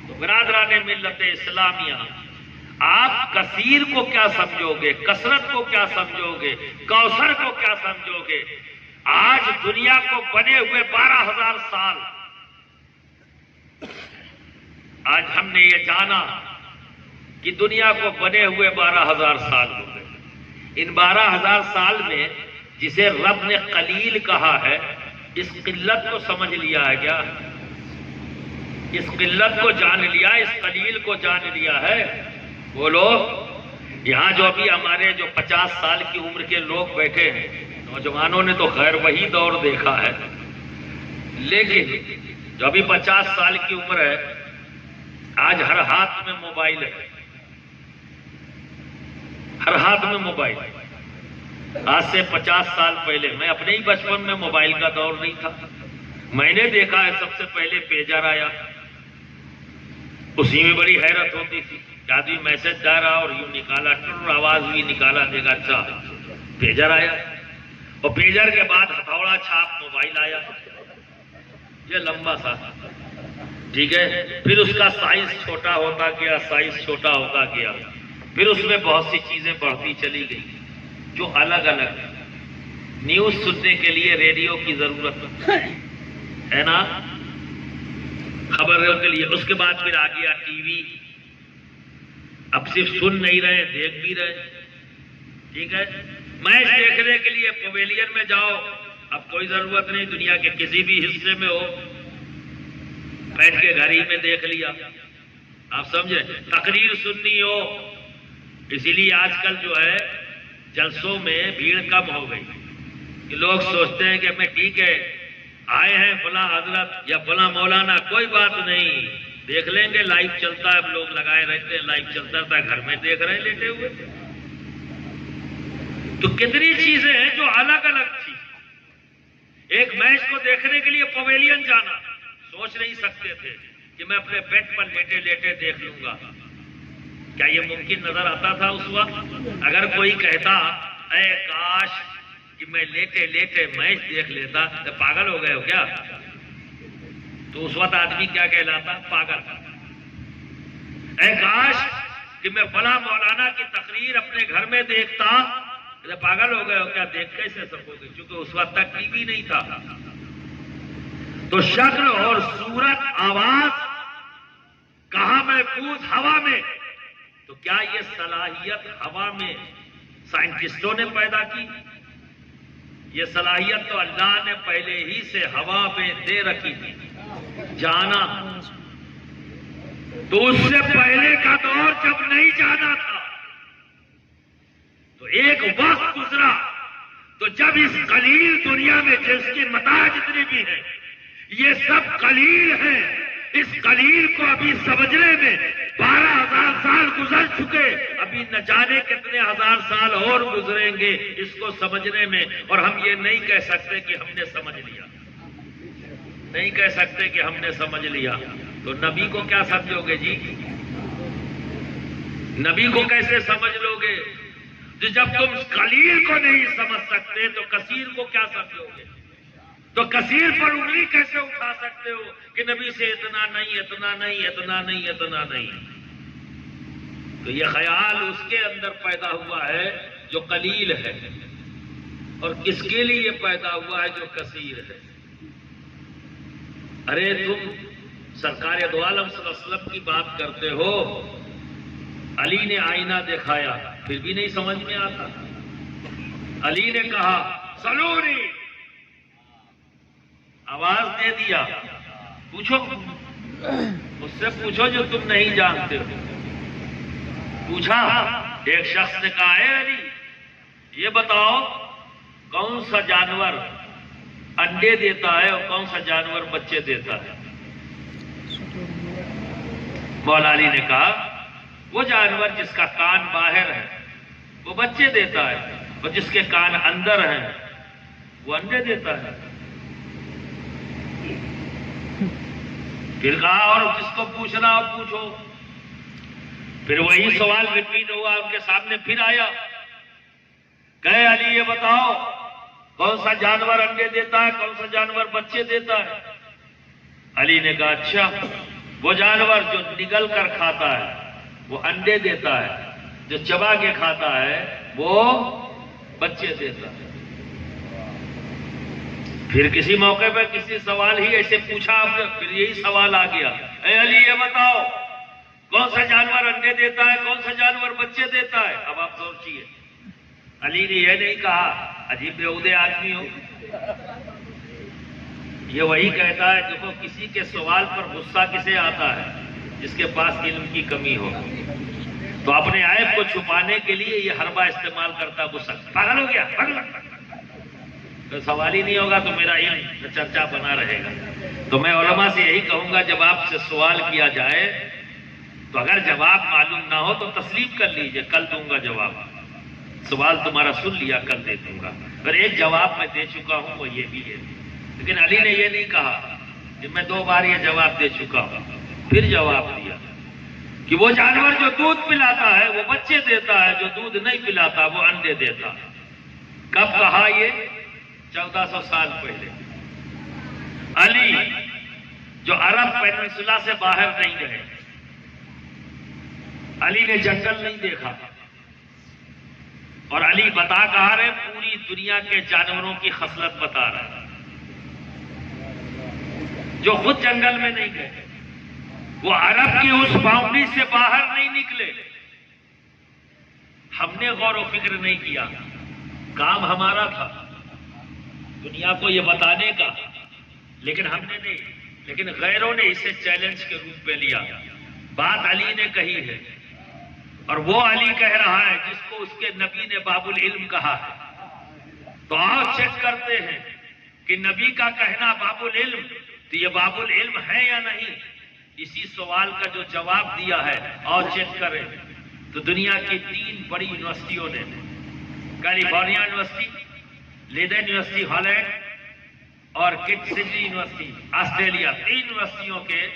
تو برادران ملت اسلامیہ، آپ کثیر کو کیا سمجھو گے، کثرت کو کیا سمجھو گے، کوثر کو کیا سمجھو گے؟ آج دنیا کو بنے ہوئے 12,000 سال، آج ہم نے یہ جانا کہ دنیا کو بنے ہوئے 12,000 سال ہو گئے۔ ان 12,000 سال میں جسے رب نے قلیل کہا ہے، اس قلت کو سمجھ لیا ہے کیا؟ اس قلت کو جان لیا، اس قلیل کو جان لیا ہے؟ بولو، یہاں جو ابھی ہمارے جو 50 سال کی عمر کے لوگ بیٹھے ہیں، نوجوانوں نے تو خیر وہی دور دیکھا ہے، لیکن جو ابھی 50 سال کی عمر ہے، آج ہر ہاتھ میں موبائل ہے، ہر ہاتھ میں موبائل۔ آج سے 50 سال پہلے، میں اپنے ہی بچپن میں موبائل کا دور نہیں تھا، میں نے دیکھا ہے سب سے پہلے پیجر آیا، اسی میں بڑی حیرت ہوتی تھی، آدمی میسج جا رہا اور یوں نکالا، ٹر آواز بھی نکالا، دیکھا اچھا پیجر آیا، اور پیجر کے بعد ہتھوڑا چھاپ موبائل آیا، یہ لمبا سا، ٹھیک ہے، پھر اس کا سائز چھوٹا ہوتا گیا، سائز چھوٹا ہوتا گیا، پھر اس میں بہت سی چیزیں بڑھتی چلی گئی جو الگ الگ۔ نیوز سننے کے لیے ریڈیو کی ضرورت ہے نا، خبروں کے لیے، اس کے بعد پھر آ گیا ٹی وی، اب صرف سن نہیں رہے، دیکھ بھی رہے. ٹھیک ہے، میچ دیکھنے کے لیے پویلین میں جاؤ، اب کوئی ضرورت نہیں دنیا کے کسی بھی حصے میں ہو، بیٹھ کے گھر ہی میں دیکھ لیا. آپ سمجھے؟ تقریر سننی ہو، اسی لیے آج کل جو ہے جلسوں میں بھیڑ کم ہو گئی کہ لوگ سوچتے ہیں کہ میں ٹھیک ہے آئے ہیں فلاں حضرت یا فلاں مولانا، کوئی بات نہیں، دیکھ لیں گے، لائیو چلتا ہے، اب لوگ لگائے رہتے ہیں، لائیو چلتا تھا، گھر میں دیکھ رہے ہیں لیٹے ہوئے. تو کتنی چیزیں ہیں جو الگ الگ تھی. ایک میچ کو دیکھنے کے لیے پویلین جانا، سوچ نہیں سکتے تھے کہ میں اپنے بیڈ پر لیٹے لیٹے دیکھ لوں گا. کیا یہ ممکن نظر آتا تھا اس وقت؟ اگر کوئی کہتا اے کاش کہ میں لیٹے لیٹے میچ دیکھ لیتا، تو پاگل ہو گئے ہو کیا؟ تو اس وقت آدمی کیا کہلاتا؟ پاگل. اے کاش کہ میں فلاں مولانا کی تقریر اپنے گھر میں دیکھتا، تو پاگل ہو گئے ہو کیا؟ دیکھ کیسے سکو گے؟ کیونکہ اس وقت تک ٹی وی نہیں تھا. تو شکل اور صورت، آواز کہاں محفوظ؟ ہوا میں. تو کیا یہ صلاحیت ہوا میں سائنٹسٹوں نے پیدا کی؟ یہ صلاحیت تو اللہ نے پہلے ہی سے ہوا میں دے رکھی تھی. جانا تو اس سے پہلے کا دور جب نہیں جانا تھا، تو ایک وقت گزرا تو جب اس قلیل دنیا میں جس کی متاع جتنی بھی ہے یہ سب قلیل ہیں، اس قلیل کو ابھی سمجھنے میں 12,000 سال گزر چکے، ابھی نہ جانے کتنے ہزار سال اور گزریں گے اس کو سمجھنے میں. اور ہم یہ نہیں کہہ سکتے کہ ہم نے سمجھ لیا، نہیں کہہ سکتے کہ ہم نے سمجھ لیا. تو نبی کو کیا سمجھو گے جی؟ نبی کو کیسے سمجھ لو گے؟ تو جب تم قلیل کو نہیں سمجھ سکتے تو کثیر کو کیا سمجھو گے؟ تو کثیر پر انگلی کیسے اٹھا سکتے ہو کہ نبی سے اتنا نہیں، اتنا نہیں، اتنا نہیں، اتنا نہیں؟ تو یہ خیال اس کے اندر پیدا ہوا ہے جو قلیل ہے، اور کس کے لیے پیدا ہوا ہے جو کثیر ہے. ارے تم سرکار دو عالم صلی اللہ علیہ وسلم کی بات کرتے ہو، علی نے آئینہ دکھایا پھر بھی نہیں سمجھ میں آتا. علی نے کہا سلونی، آواز دے دیا، پوچھو اس سے، پوچھو جو تم نہیں جانتے ہو. پوچھا، ایک شخص نے کہا اے علی یہ بتاؤ کون سا جانور انڈے دیتا ہے اور کون سا جانور بچے دیتا ہے؟ مولا علی نے کہا وہ جانور جس کا کان باہر ہے وہ بچے دیتا ہے، اور جس کے کان اندر ہیں وہ انڈے دیتا ہے. پھر کہا اور جس کو پوچھنا ہو پوچھو. پھر وہی سوال ریپیٹ ہوا ان کے سامنے، پھر آیا، کہے علی یہ بتاؤ کون سا جانور انڈے دیتا ہے، کون سا جانور بچے دیتا ہے؟ علی نے کہا اچھا وہ جانور جو نگل کر کھاتا ہے وہ انڈے دیتا ہے، جو چبا کے کھاتا ہے وہ بچے دیتا ہے. پھر کسی موقع پہ کسی سوال ہی ایسے پوچھا آپ نے، پھر یہی سوال آ گیا، اے علی یہ بتاؤ کون سا جانور انڈے دیتا ہے، کون سا جانور بچے دیتا ہے؟ اب آپ سوچیے، علی نے یہ نہیں کہا عجیب بیہودے آدمی ہو، یہ وہی کہتا ہے دیکھو کسی کے سوال پر غصہ کسے آتا ہے؟ جس کے پاس علم کی کمی ہو. تو اپنے عیب کو چھپانے کے لیے یہ حربہ استعمال کرتا، غصہ پاگل ہو گیا، پاگل. تو سوال ہی نہیں ہوگا تو میرا علم چرچا بنا رہے گا. تو میں علماء سے یہی کہوں گا جب آپ سے سوال کیا جائے تو اگر جواب معلوم نہ ہو تو تسلیم کر لیجئے، کل دوں گا جواب. سوال تمہارا سن لیا، کل دے دوں گا. اگر ایک جواب میں دے چکا ہوں وہ یہ بھی ہے. لیکن علی نے یہ نہیں کہا کہ میں 2 بار یہ جواب دے چکا ہوں. پھر جواب دیا کہ وہ جانور جو دودھ پلاتا ہے وہ بچے دیتا ہے، جو دودھ نہیں پلاتا وہ انڈے دیتا. کب کہا یہ؟ 1400 سال پہلے. علی جو عرب پیننسلا سے باہر نہیں گئے، علی نے جنگل نہیں دیکھا، اور علی بتا کہا رہے پوری دنیا کے جانوروں کی خصلت بتا رہے جو خود جنگل میں نہیں گئے، وہ عرب کی اس باؤنڈری سے باہر نہیں نکلے. ہم نے غور و فکر نہیں کیا. کام ہمارا تھا دنیا کو یہ بتانے کا، لیکن ہم نے نہیں، لیکن غیروں نے اسے چیلنج کے روپ میں لیا. بات علی نے کہی ہے، اور وہ علی کہہ رہا ہے جس کو اس کے نبی نے باب العلم کہا ہے. تو آؤ چیک کرتے ہیں کہ نبی کا کہنا باب العلم، تو یہ باب العلم ہے یا نہیں. اسی سوال کا جو جواب دیا ہے اور چیک کریں تو دنیا کی 3 بڑی یونیورسٹیوں نے، California university, laden university Holland اور کڈ سڈنی یونیورسٹی آسٹریلیا، 3 یونیورسٹیوں کے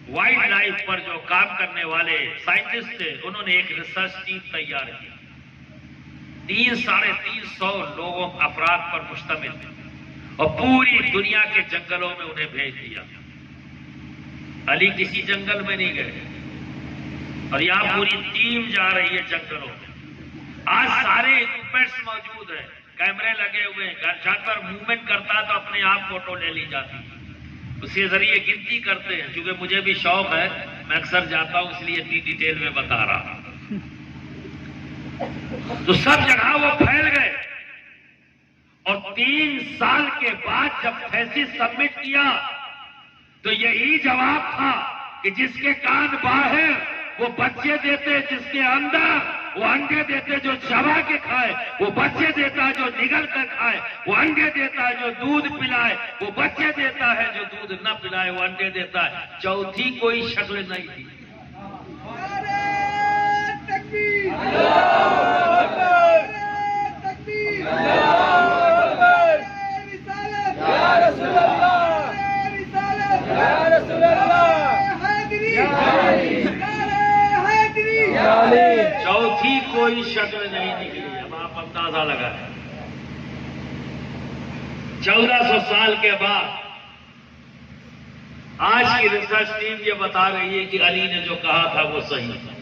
وائلڈ لائف پر جو کام کرنے والے سائنٹسٹ تھے، انہوں نے ایک ریسرچ ٹیم تیار کی. 300-350 لوگوں افراد پر مشتمل تھے اور پوری دنیا کے جنگلوں میں انہیں بھیج دیا. علی کسی جنگل میں نہیں گئے اور یہاں پوری ٹیم جا رہی ہے جنگلوں میں. آج سارے اکوپمنٹس موجود ہیں، کیمرے لگے ہوئے ہیں، جانور موومنٹ کرتا تو اپنے آپ فوٹو لے لی جاتی. اس کے ذریعے گنتی کرتے ہیں. کیونکہ مجھے بھی شوق ہے، میں اکثر جاتا ہوں، اس لیے اتنی ڈیٹیل میں بتا رہا ہوں. تو سب جگہ وہ پھیل گئے اور 3 سال کے بعد جب تھیسس سبمٹ کیا تو یہی جواب تھا کہ جس کے کان باہر وہ بچے دیتے، جس کے اندر وہ انڈے دیتے جو چبا کے کھائے، وہ بچے دیتا ہے جو نگل کر کھائے، وہ انڈے دیتا ہے جو دودھ پلائے، وہ بچے دیتا ہے جو دودھ نہ پلائے وہ انڈے دیتا ہے. چوتھی کوئی شکل نہیں تھی. چوتھی کوئی شکل نہیں نکلی. اب آپ اندازہ لگائیں 1400 سال کے بعد آج کی ریسرچ ٹیم یہ بتا رہی ہے کہ علی نے جو کہا تھا وہ صحیح تھا.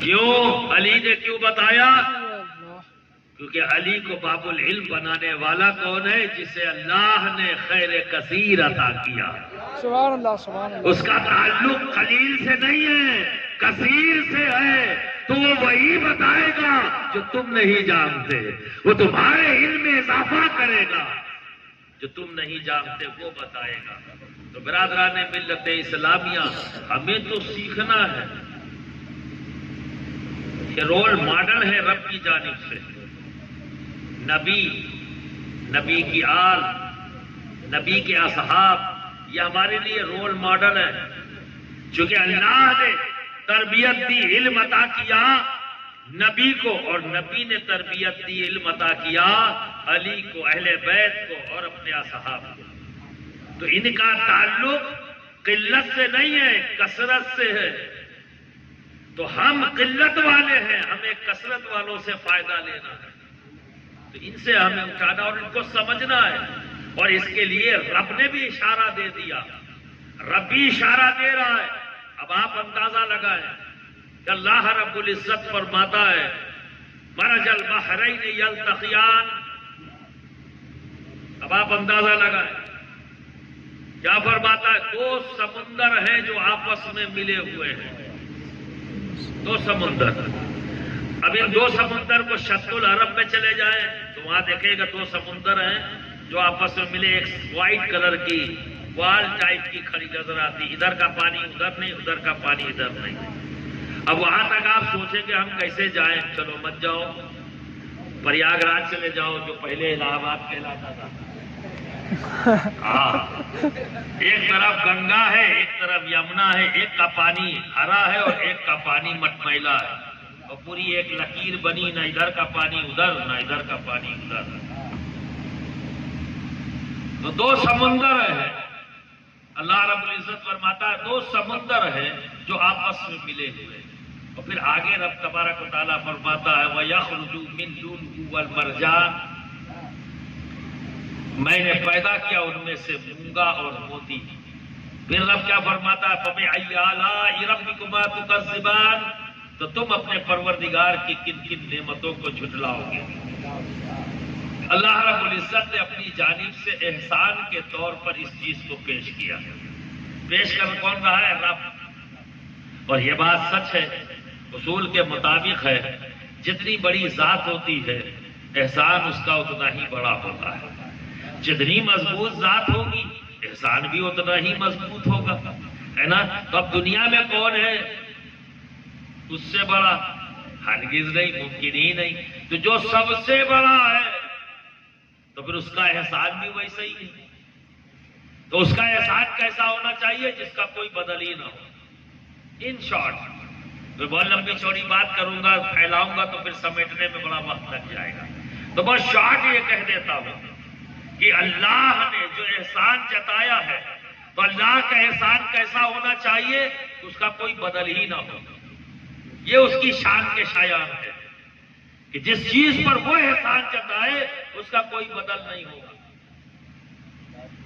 کیوں؟ علی نے کیوں بتایا؟ کیونکہ علی کو باب العلم بنانے والا کون ہے؟ جسے اللہ نے خیر کثیر عطا کیا.
سبحان اللہ، سبحان اللہ.
اس کا تعلق قلیل سے نہیں ہے، کثیر سے ہے. تو وہ وہی بتائے گا جو تم نہیں جانتے، وہ تمہارے علم میں اضافہ کرے گا. جو تم نہیں جانتے وہ بتائے گا. تو برادران ملت اسلامیہ، ہمیں تو سیکھنا ہے. یہ رول ماڈل ہے رب کی جانب سے. نبی کی آل، نبی کے اصحاب، یہ ہمارے لیے رول ماڈل ہے. چونکہ اللہ نے تربیت دی، علم عطا کیا نبی کو، اور نبی نے تربیت دی، علم عطا کیا علی کو، اہل بیت کو اور اپنے اصحاب کو. تو ان کا تعلق قلت سے نہیں ہے، کثرت سے ہے. تو ہم قلت والے ہیں، ہمیں کثرت والوں سے فائدہ لینا ہے. تو ان سے ہمیں اٹھانا اور ان کو سمجھنا ہے. اور اس کے لیے رب نے بھی اشارہ دے دیا، رب بھی اشارہ دے رہا ہے. اب آپ اندازہ لگائیں کہ اللہ رب العزت فرماتا ہے مرج البحرین یلتقیان. اب آپ اندازہ لگائیں کیا فرماتا ہے؟ 2 سمندر ہیں جو آپس میں ملے ہوئے ہیں. 2 سمندر. اب ان 2 سمندر کو شط العرب میں چلے جائیں تو وہاں دیکھیں گا 2 سمندر ہیں جو آپس میں ملے. ایک وائٹ کلر کی وال ٹائپ کی کھڑی نظر آتی، ادھر کا پانی ادھر نہیں، ادھر کا پانی ادھر نہیں. اب وہاں تک آپ سوچیں کہ ہم کیسے جائیں؟ چلو مت جاؤ، پریاگ راج چلے جاؤ جو پہلے الہ آباد کہلاتا تھا. ایک طرف گنگا ہے، ایک طرف یمنا ہے. ایک کا پانی ہرا ہے اور ایک کا پانی مٹمیلا ہے، اور پوری ایک لکیر بنی، نہ ادھر کا پانی ادھر، نہ ادھر کا پانی ادھر. تو 2 سمندر ہیں. اللہ رب العزت فرماتا ہے 2 سمندر ہیں جو آپس میں ملے ہوئے. اور پھر آگے رب تبارک و تعالیٰ فرماتا ہے وَيَخْرُجُ مِن دُونِهِ وَالْمَرْجَانُ. میں نے پیدا کیا ان میں سے مونگا اور موتی. پھر رب کیا فرماتا ہے فَبِأَيِّ آلَاءِ رَبِّكُمَا تُكَذِّبَانِ. تو تم اپنے پروردگار کی کن کن نعمتوں کو جھٹلاؤ گے. اللہ رب العزت نے اپنی جانب سے احسان کے طور پر اس چیز کو پیش کیا. پیش کر کون رہا ہے؟ رب. اور یہ بات سچ ہے، اصول کے مطابق ہے، جتنی بڑی ذات ہوتی ہے احسان اس کا اتنا ہی بڑا ہوتا ہے، جتنی مضبوط ذات ہوگی احسان بھی اتنا ہی مضبوط ہوگا، ہے نا؟ تو اب دنیا میں کون ہے اس سے بڑا؟ ہرگز نہیں، ممکن ہی نہیں۔ تو جو سب سے بڑا ہے تو پھر اس کا احسان بھی ویسا ہی ہے۔ تو اس کا احسان کیسا ہونا چاہیے؟ جس کا کوئی بدل ہی نہ ہو۔ ان شارٹ میں بہت لمبی چوڑی بات کروں گا، پھیلاؤں گا تو پھر سمیٹنے میں بڑا وقت لگ جائے گا، تو بہت شارٹ یہ کہہ دیتا ہوں کہ اللہ نے جو احسان جتایا ہے تو اللہ کا احسان کیسا ہونا چاہیے؟ اس کا کوئی بدل ہی نہ ہو۔ یہ اس کی شان کے شایان ہے کہ جس چیز پر وہ احسان جتائے اس کا کوئی بدل نہیں ہوگا۔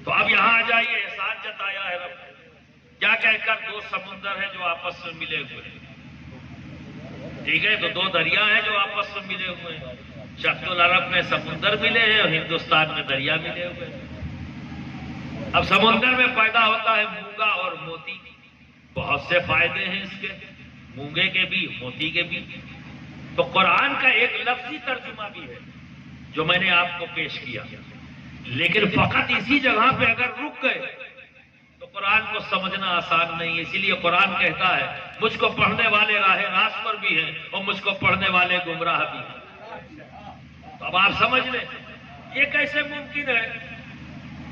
تو اب یہاں آ جائیے، احسان جتایا ہے رب نے، کیا کہہ کر؟ دو سمندر ہیں جو آپس میں ملے ہوئے ہیں، ٹھیک ہے؟ تو دو دریا ہیں جو آپس میں ملے ہوئے ہیں، شرق العرب میں سمندر ملے ہیں اور ہندوستان میں دریا ملے ہوئے ہیں۔ اب سمندر میں پیدا ہوتا ہے مونگا اور موتی، بہت سے فائدے ہیں اس کے، مونگے کے بھی موتی کے بھی۔ تو قرآن کا ایک لفظی ترجمہ بھی ہے جو میں نے آپ کو پیش کیا، لیکن فقط اسی جگہ پہ اگر رک گئے تو قرآن کو سمجھنا آسان نہیں ہے۔ اسی لیے قرآن کہتا ہے مجھ کو پڑھنے والے راہ راست پر بھی ہیں اور مجھ کو پڑھنے والے گمراہ بھی ہیں۔ تو اب آپ سمجھ لیں یہ کیسے ممکن ہے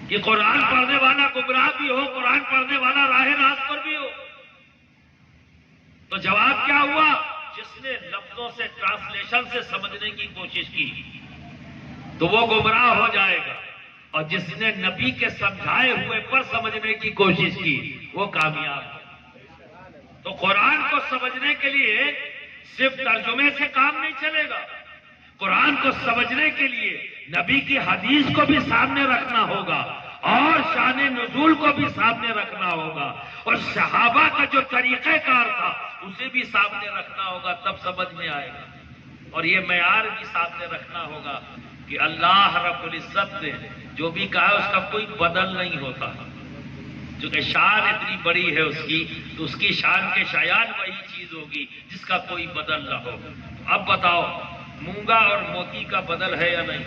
کہ قرآن پڑھنے والا گمراہ بھی ہو، قرآن پڑھنے والا راہ راست پر بھی ہو؟ تو جواب کیا ہوا؟ جس نے لفظوں سے ٹرانسلیشن سے سمجھنے کی کوشش کی تو وہ گمراہ ہو جائے گا، اور جس نے نبی کے سمجھائے ہوئے پر سمجھنے کی کوشش کی وہ کامیاب ہے۔ تو قرآن کو سمجھنے کے لیے صرف ترجمے سے کام نہیں چلے گا، قرآن کو سمجھنے کے لیے نبی کی حدیث کو بھی سامنے رکھنا ہوگا اور شان نزول کو بھی سامنے رکھنا ہوگا اور صحابہ کا جو طریقہ کار تھا اسے بھی سامنے رکھنا ہوگا، تب سمجھ میں آئے گا۔ اور یہ معیار بھی سامنے رکھنا ہوگا کہ اللہ رب العزت نے جو بھی کہا اس کا کوئی بدل نہیں ہوتا، چونکہ شان اتنی بڑی ہے اس کی، تو اس کی شان کے شایان وہی چیز ہوگی جس کا کوئی بدل نہ ہو۔ اب بتاؤ مونگا اور موتی کا بدل ہے یا نہیں؟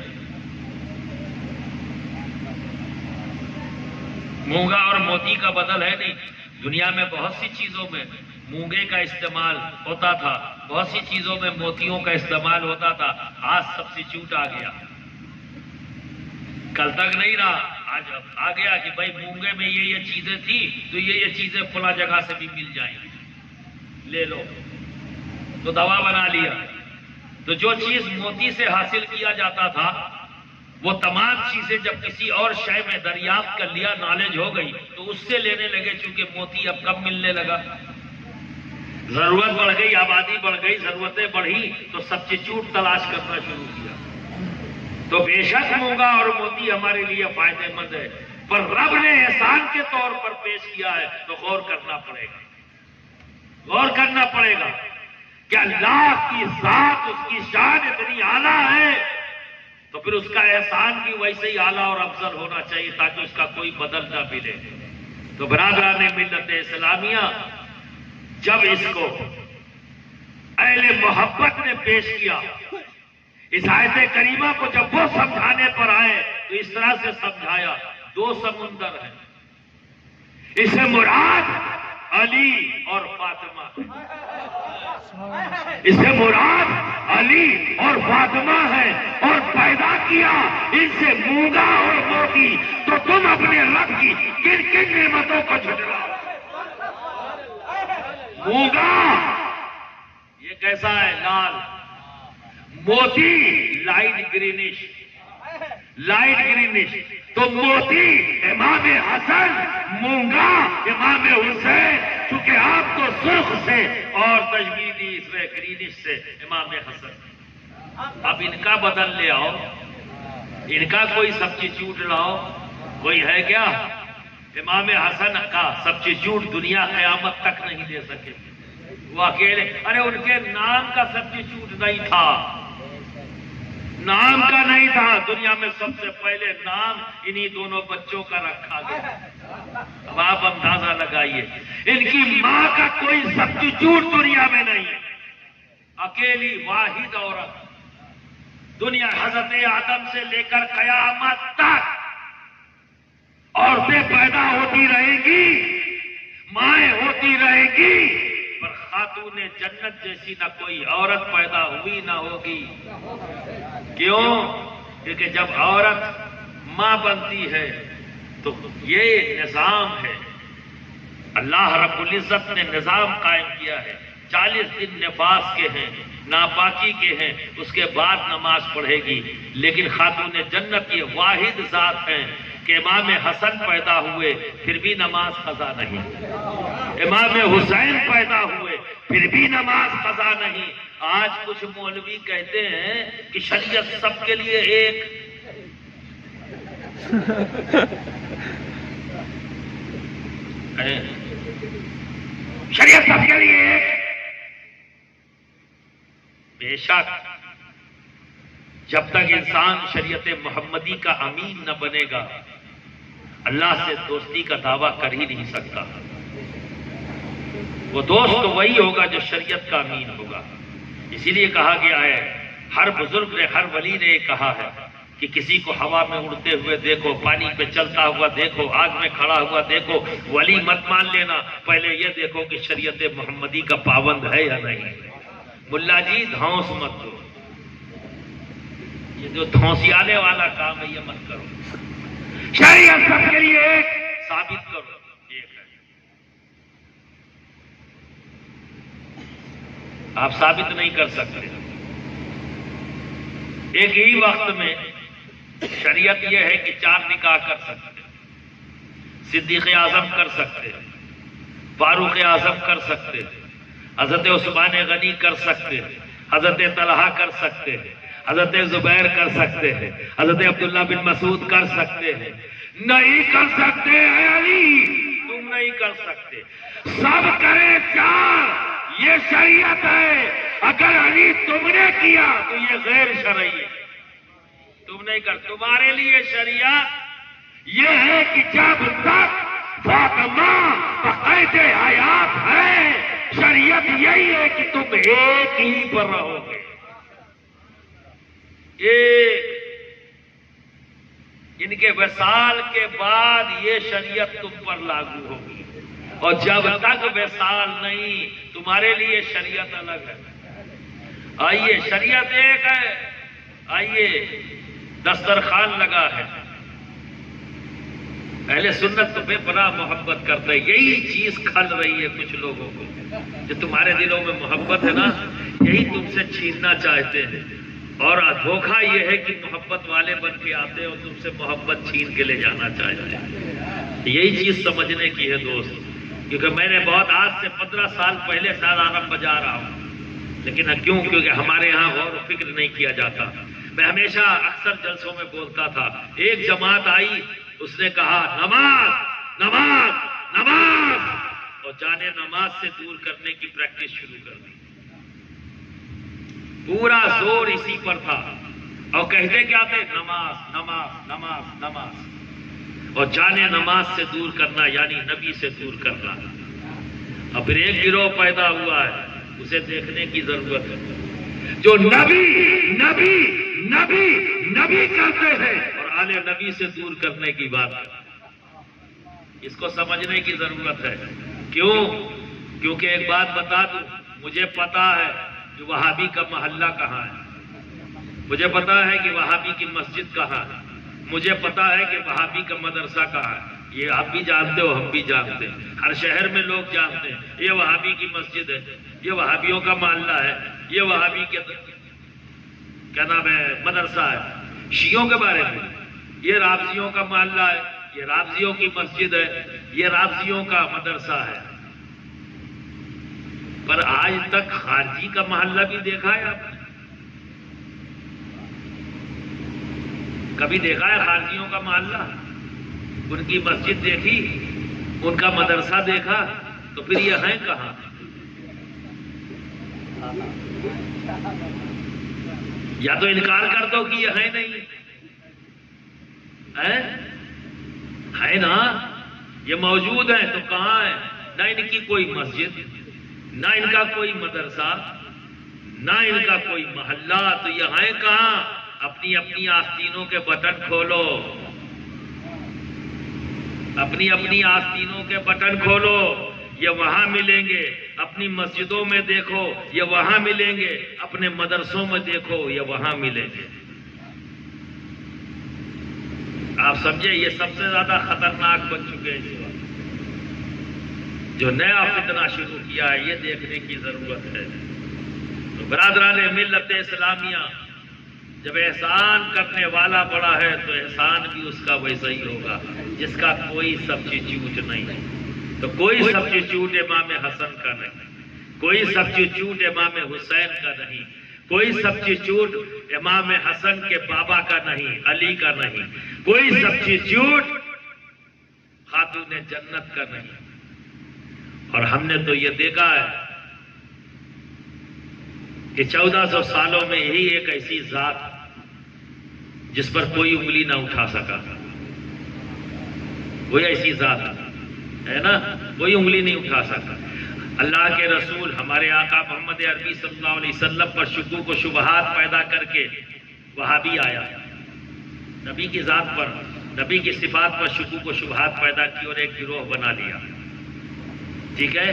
مونگا اور موتی کا بدل ہے نہیں۔ دنیا میں بہت سی چیزوں میں مونگے کا استعمال ہوتا تھا، بہت سی چیزوں میں موتیوں کا استعمال ہوتا تھا، آج سبسٹیچیوٹ آ گیا، کل تک نہیں رہا، آج آ گیا کہ بھائی مونگے میں یہ چیزیں تھی تو یہ چیزیں فلاں جگہ سے بھی مل جائیں گی، لے لو، تو دوا بنا لیا۔ تو جو چیز موتی سے حاصل کیا جاتا تھا وہ تمام چیزیں جب کسی اور شے میں دریافت کر لیا، نالج ہو گئی، تو اس سے لینے لگے، چونکہ موتی اب کم ملنے لگا، ضرورت بڑھ گئی، آبادی بڑھ گئی، ضرورتیں بڑھی تو سبسٹیچیوٹ تلاش کرنا شروع کیا۔ تو بے شک مونگا اور موتی ہمارے لیے فائدے مند ہے، پر رب نے احسان کے طور پر پیش کیا ہے تو غور کرنا پڑے گا، غور کرنا پڑے گا کہ اللہ کی ذات، اس کی شان اتنی اعلیٰ ہے تو پھر اس کا احسان بھی ویسے ہی اعلیٰ اور افضل ہونا چاہیے تاکہ اس کا کوئی بدل نہ ملے۔ تو برادران ملت اسلامیہ، جب اس کو اہل محبت نے پیش کیا، اس آیت کریمہ کو جب وہ سمجھانے پر آئے تو اس طرح سے سمجھایا، دو سمندر ہیں، اس سے مراد علی اور فاطمہ، اس سے مراد علی اور فاطمہ ہے، اور پیدا کیا ان سے مونگا اور موتی، تو تم اپنے رب کی کن کن نعمتوں کو جھٹلاؤ۔ مونگا یہ کیسا ہے؟ لال، موتی لائٹ گرینش، لائٹ گرینش، تو موتی امام حسن، مونگا امام حسین، چونکہ آپ کو سرخ سے اور تجویدی اس میں گرینش سے امام حسن۔ اب ان کا بدل لے آؤ، ان کا کوئی سبسٹیچیوٹ لاؤ، کوئی ہے کیا؟ امام حسن کا سبسٹیچیوٹ دنیا قیامت تک نہیں دے سکے، وہ اکیلے۔ ارے ان کے نام کا سبسٹیچیوٹ نہیں تھا، نام کا نہیں تھا، دنیا میں سب سے پہلے نام انہی دونوں بچوں کا رکھا گیا۔ اب آپ اندازہ لگائیے، ان کی ماں کا کوئی سبسٹیٹیوٹ دنیا میں نہیں، اکیلی واحد عورت دنیا، حضرت آدم سے لے کر قیامت تک عورتیں پیدا ہوتی رہیں گی، مائیں ہوتی رہیں گی، پر خاتون جنت جیسی نہ کوئی عورت پیدا ہوئی نہ ہوگی۔ کیوں؟ کیونکہ جب عورت ماں بنتی ہے تو یہ نظام ہے، اللہ رب العزت نے نظام قائم کیا ہے، 40 دن نفاس کے ہیں، ناپاکی کے ہیں، اس کے بعد نماز پڑھے گی۔ لیکن خاتون جنت یہ واحد ذات ہیں کہ امام حسن پیدا ہوئے پھر بھی نماز قضا نہیں، امام حسین پیدا ہوئے پھر بھی نماز قضا نہیں۔ آج کچھ مولوی کہتے ہیں کہ شریعت سب کے لیے ایک، شریعت سب کے لیے ایک۔ بے شک جب تک انسان شریعت محمدی کا امین نہ بنے گا اللہ سے دوستی کا دعویٰ کر ہی نہیں سکتا۔ وہ دوست تو وہی ہوگا جو شریعت کا امین ہوگا۔ اسی لیے کہا گیا ہے، ہر بزرگ نے، ہر ولی نے یہ کہا ہے کہ کسی کو ہوا میں اڑتے ہوئے دیکھو، پانی پہ چلتا ہوا دیکھو، آگ میں کھڑا ہوا دیکھو، ولی مت مان لینا، پہلے یہ دیکھو کہ شریعت محمدی کا پابند ہے یا نہیں۔ ملا جی دھونس مت دو، یہ جو دھونسیانے والا کام ہے یہ مت کرو، شریعت سب کے لیے ایک ثابت کرو، ایک ہے۔ آپ ثابت نہیں کر سکتے۔ ایک ہی وقت میں شریعت یہ ہے کہ 4 نکاح کر سکتے، صدیق اعظم کر سکتے، فاروق اعظم کر سکتے، حضرت عثمان غنی کر سکتے، حضرت طلحہ کر سکتے ہیں، حضرت زبیر کر سکتے ہیں، حضرت عبداللہ بن مسعود کر سکتے ہیں۔ نہیں کر سکتے اے علی، تم نہیں کر سکتے، سب کرے 4، یہ شریعت ہے۔ اگر علی تم نے کیا تو یہ غیر شرعی ہے، تم نہیں کر۔ تمہارے لیے شریعت یہ ہے کہ جب تک فاطمہ بقید حیات ہے، شریعت یہی ہے کہ تم ایک ہی پر رہو گے، ایک۔ ان کے وصال کے بعد یہ شریعت تم پر لاگو ہوگی، اور جب تک وصال نہیں تمہارے لیے شریعت الگ ہے۔ آئیے، شریعت ایک ہے، آئیے، دسترخوان لگا ہے، اہل سنت تمہیں بڑا محبت کرتا ہے، یہی چیز کھل رہی ہے کچھ لوگوں کو، جو تمہارے دلوں میں محبت ہے نا، یہی تم سے چھیننا چاہتے ہیں، اور دھوکہ یہ ہے کہ محبت والے بن کے آتے ہیں اور تم سے محبت چھین کے لے جانا چاہتے ہیں۔ یہی چیز سمجھنے کی ہے دوست، کیونکہ میں نے بہت آج سے 15 سال پہلے سارنگ بجا رہا ہوں، لیکن کیوں؟ کیونکہ ہمارے ہاں غور و فکر نہیں کیا جاتا۔ میں ہمیشہ اکثر جلسوں میں بولتا تھا، ایک جماعت آئی، اس نے کہا نماز نماز نماز، اور جانے نماز سے دور کرنے کی پریکٹس شروع کر دی۔ پورا زور اسی پر تھا، اور کہتے کیا تھے؟ نماز نماز نماز نماز، اور جانے نماز سے دور کرنا یعنی نبی سے دور کرنا۔ اب پھر ایک گروہ پیدا ہوا ہے، اسے دیکھنے کی ضرورت ہے، جو نبی نبی نبی نبی کرتے ہیں اور آل نبی سے دور کرنے کی بات ہے۔ اس کو سمجھنے کی ضرورت ہے۔ کیوں؟ کیونکہ ایک بات بتا دوں، مجھے پتا ہے کہ وہابی کا محلہ کہاں ہے، مجھے پتا ہے کہ وہابی کی مسجد کہاں ہے، مجھے پتا ہے کہ وہابی کا مدرسہ کہاں ہے۔ یہ آپ بھی جانتے ہو، ہم بھی جانتے ہیں، ہر شہر میں لوگ جانتے ہیں، یہ وہابی کی مسجد ہے، یہ وہابیوں کا محلہ ہے، یہ وہابی کے کیا نام ہے مدرسہ ہے۔ شیعوں کے بارے میں یہ رافضیوں کا محلہ ہے، یہ رافضیوں کی مسجد ہے، یہ رافضیوں کا مدرسہ ہے۔ پر آج تک خارجی کا محلہ بھی دیکھا ہے آپ نے؟ کبھی دیکھا ہے خارجیوں کا محلہ؟ ان کی مسجد دیکھی، ان کا مدرسہ دیکھا، تو پھر یہ ہیں کہاں؟ یا تو انکار کر دو کہ یہ ہے نہیں، ہے نا؟ یہ موجود ہیں تو کہاں ہیں؟ نہ ان کی کوئی مسجد، نہ ان کا کوئی مدرسہ، نہ ان کا کوئی محلہ، تو یہاں ہیں کہاں؟ اپنی اپنی آستینوں کے بٹن کھولو، اپنی اپنی آستینوں کے بٹن کھولو، یہ وہاں ملیں گے۔ اپنی مسجدوں میں دیکھو، یہ وہاں ملیں گے۔ اپنے مدرسوں میں دیکھو، یہ وہاں ملیں گے۔ آپ سمجھے یہ سب سے زیادہ خطرناک بن چکے ہیں اس وقت۔ جو نیا فتنہ شروع کیا ہے، یہ دیکھنے کی ضرورت ہے۔ تو برادران ملت اسلامیہ، جب احسان کرنے والا بڑا ہے تو احسان بھی اس کا ویسا ہی ہوگا جس کا کوئی سبسٹیٹیوٹ نہیں۔ تو کوئی سبسٹیٹیوٹ امام حسن کا نہیں، کوئی سبسٹیٹیوٹ امام حسین کا نہیں، کوئی سبسٹیٹیوٹ امام حسن کے بابا کا نہیں، علی کا نہیں، کوئی سبسٹیٹیوٹ خاتون جنت کا نہیں۔ اور ہم نے تو یہ دیکھا ہے کہ 1400 سالوں میں یہی ایک ایسی ذات جس پر کوئی انگلی نہ اٹھا سکا، کوئی ایسی ذات ہے نا، کوئی انگلی نہیں اٹھا سکا۔ اللہ کے رسول ہمارے آقا محمد عربی صلی اللہ علیہ وسلم پر شکوک و شبہات پیدا کر کے وہابی آیا، نبی کی ذات پر، نبی کی صفات پر شکوک و شبہات پیدا کی اور ایک گروہ بنا لیا، ٹھیک ہے۔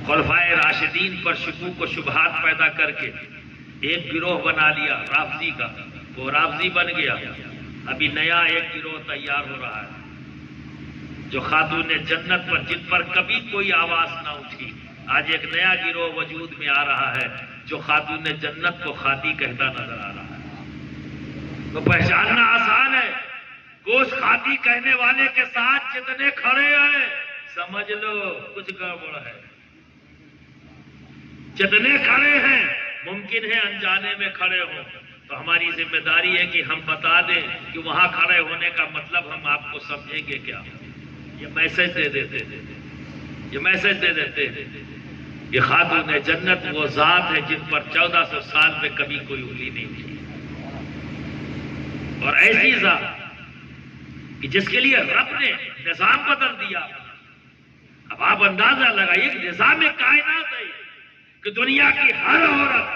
خلفائے راشدین پر شکوک و شبہات پیدا کر کے ایک گروہ بنا لیا رافضی کا، وہ رافضی بن گیا۔ ابھی نیا ایک گروہ تیار ہو رہا ہے جو خاتون جنت پر، جن پر کبھی کوئی آواز نہ اٹھی، آج ایک نیا گروہ وجود میں آ رہا ہے جو خاتون جنت کو خاطی کہتا نظر آ رہا ہے۔ تو پہچاننا آسان ہے، گوشت خاطی کہنے والے کے ساتھ جتنے کھڑے ہیں سمجھ لو کچھ گڑبڑ ہے۔ جتنے کھڑے ہیں ممکن ہے انجانے میں کھڑے ہوں، تو ہماری ذمہ داری ہے کہ ہم بتا دیں کہ وہاں کھڑے ہونے کا مطلب ہم آپ کو سمجھیں گے کیا۔ یہ میسج دے دیتے، یہ میسج دے دیتے کہ خاتون جنت وہ ذات ہے جن پر 1400 سال میں کبھی کوئی انگلی نہیں تھی، اور ایسی ذات کہ جس کے لیے رب نے نظام بدل دیا۔ اب آپ اندازہ لگائیے کہ نظام کائنات ہے کہ دنیا کی ہر عورت،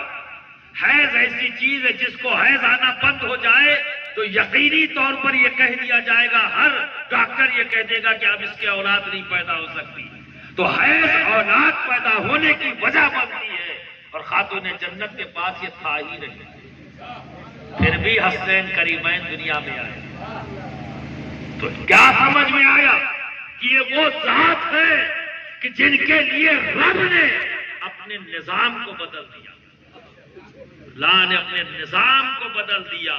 حیض ایسی چیز ہے جس کو حیض آنا بند ہو جائے تو یقینی طور پر یہ کہہ دیا جائے گا، ہر ڈاکٹر یہ کہہ دے گا کہ اب اس کے اولاد نہیں پیدا ہو سکتی۔ تو حیض اولاد پیدا ہونے کی وجہ بنتی ہے، اور خاتون جنت کے پاس یہ تھا ہی نہیں، پھر بھی حسنین کریمین دنیا میں آئے۔ تو کیا سمجھ میں آیا کہ یہ وہ ذات ہے کہ جن کے لیے رب نے اپنے نظام کو بدل دیا، اللہ نے اپنے نظام کو بدل دیا۔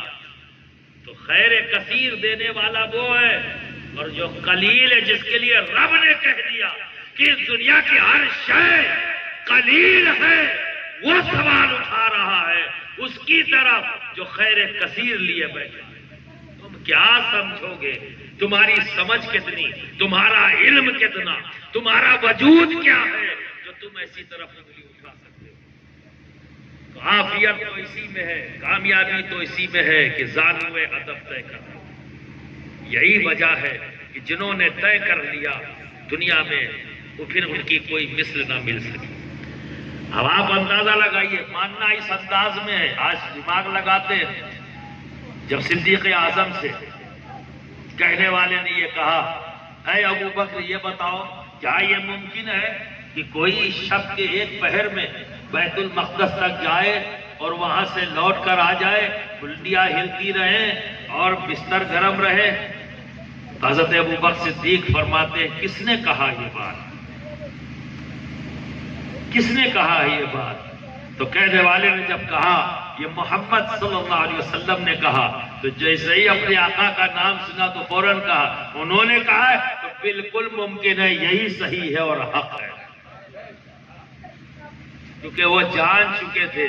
تو خیر کثیر دینے والا وہ ہے، اور جو قلیل ہے جس کے لیے رب نے کہہ دیا کہ اس دنیا کی ہر شے قلیل ہے، وہ سوال اٹھا رہا ہے اس کی طرف جو خیر کثیر لیے بیٹھا ہے۔ تم کیا سمجھو گے؟ تمہاری سمجھ کتنی، تمہارا علم کتنا، تمہارا وجود کیا ہے جو تم ایسی طرف انگلی اٹھا سکتے ہو؟ تو عافیت تو اسی میں ہے، کامیابی تو اسی میں ہے کہ زانوے ادب طے کرنا۔ یہی وجہ ہے کہ جنہوں نے طے کر لیا دنیا میں، وہ پھر ان کی کوئی مثل نہ مل سکی۔ اب آپ اندازہ لگائیے، ماننا اس انداز میں ہے، آج دماغ لگاتے ہیں۔ جب صدیق اعظم سے کہنے والے نے یہ کہا، اے ابو بکر یہ بتاؤ کیا یہ ممکن ہے کہ کوئی شب کے ایک پہر میں بیت المقدس تک جائے اور وہاں سے لوٹ کر آ جائے، بلڈیاں ہلتی رہیں اور بستر گرم رہے؟ حضرت ابو بکر صدیق فرماتے ہیں، کس نے کہا یہ بات؟ کس نے کہا یہ بات؟ تو کہنے والے نے جب کہا یہ محمد صلی اللہ علیہ وسلم نے کہا، تو جیسے ہی اپنے آقا کا نام سنا تو فوراً کہا، انہوں نے کہا ہے تو بالکل ممکن ہے، یہی صحیح ہے اور حق ہے۔ کیونکہ وہ جان چکے تھے،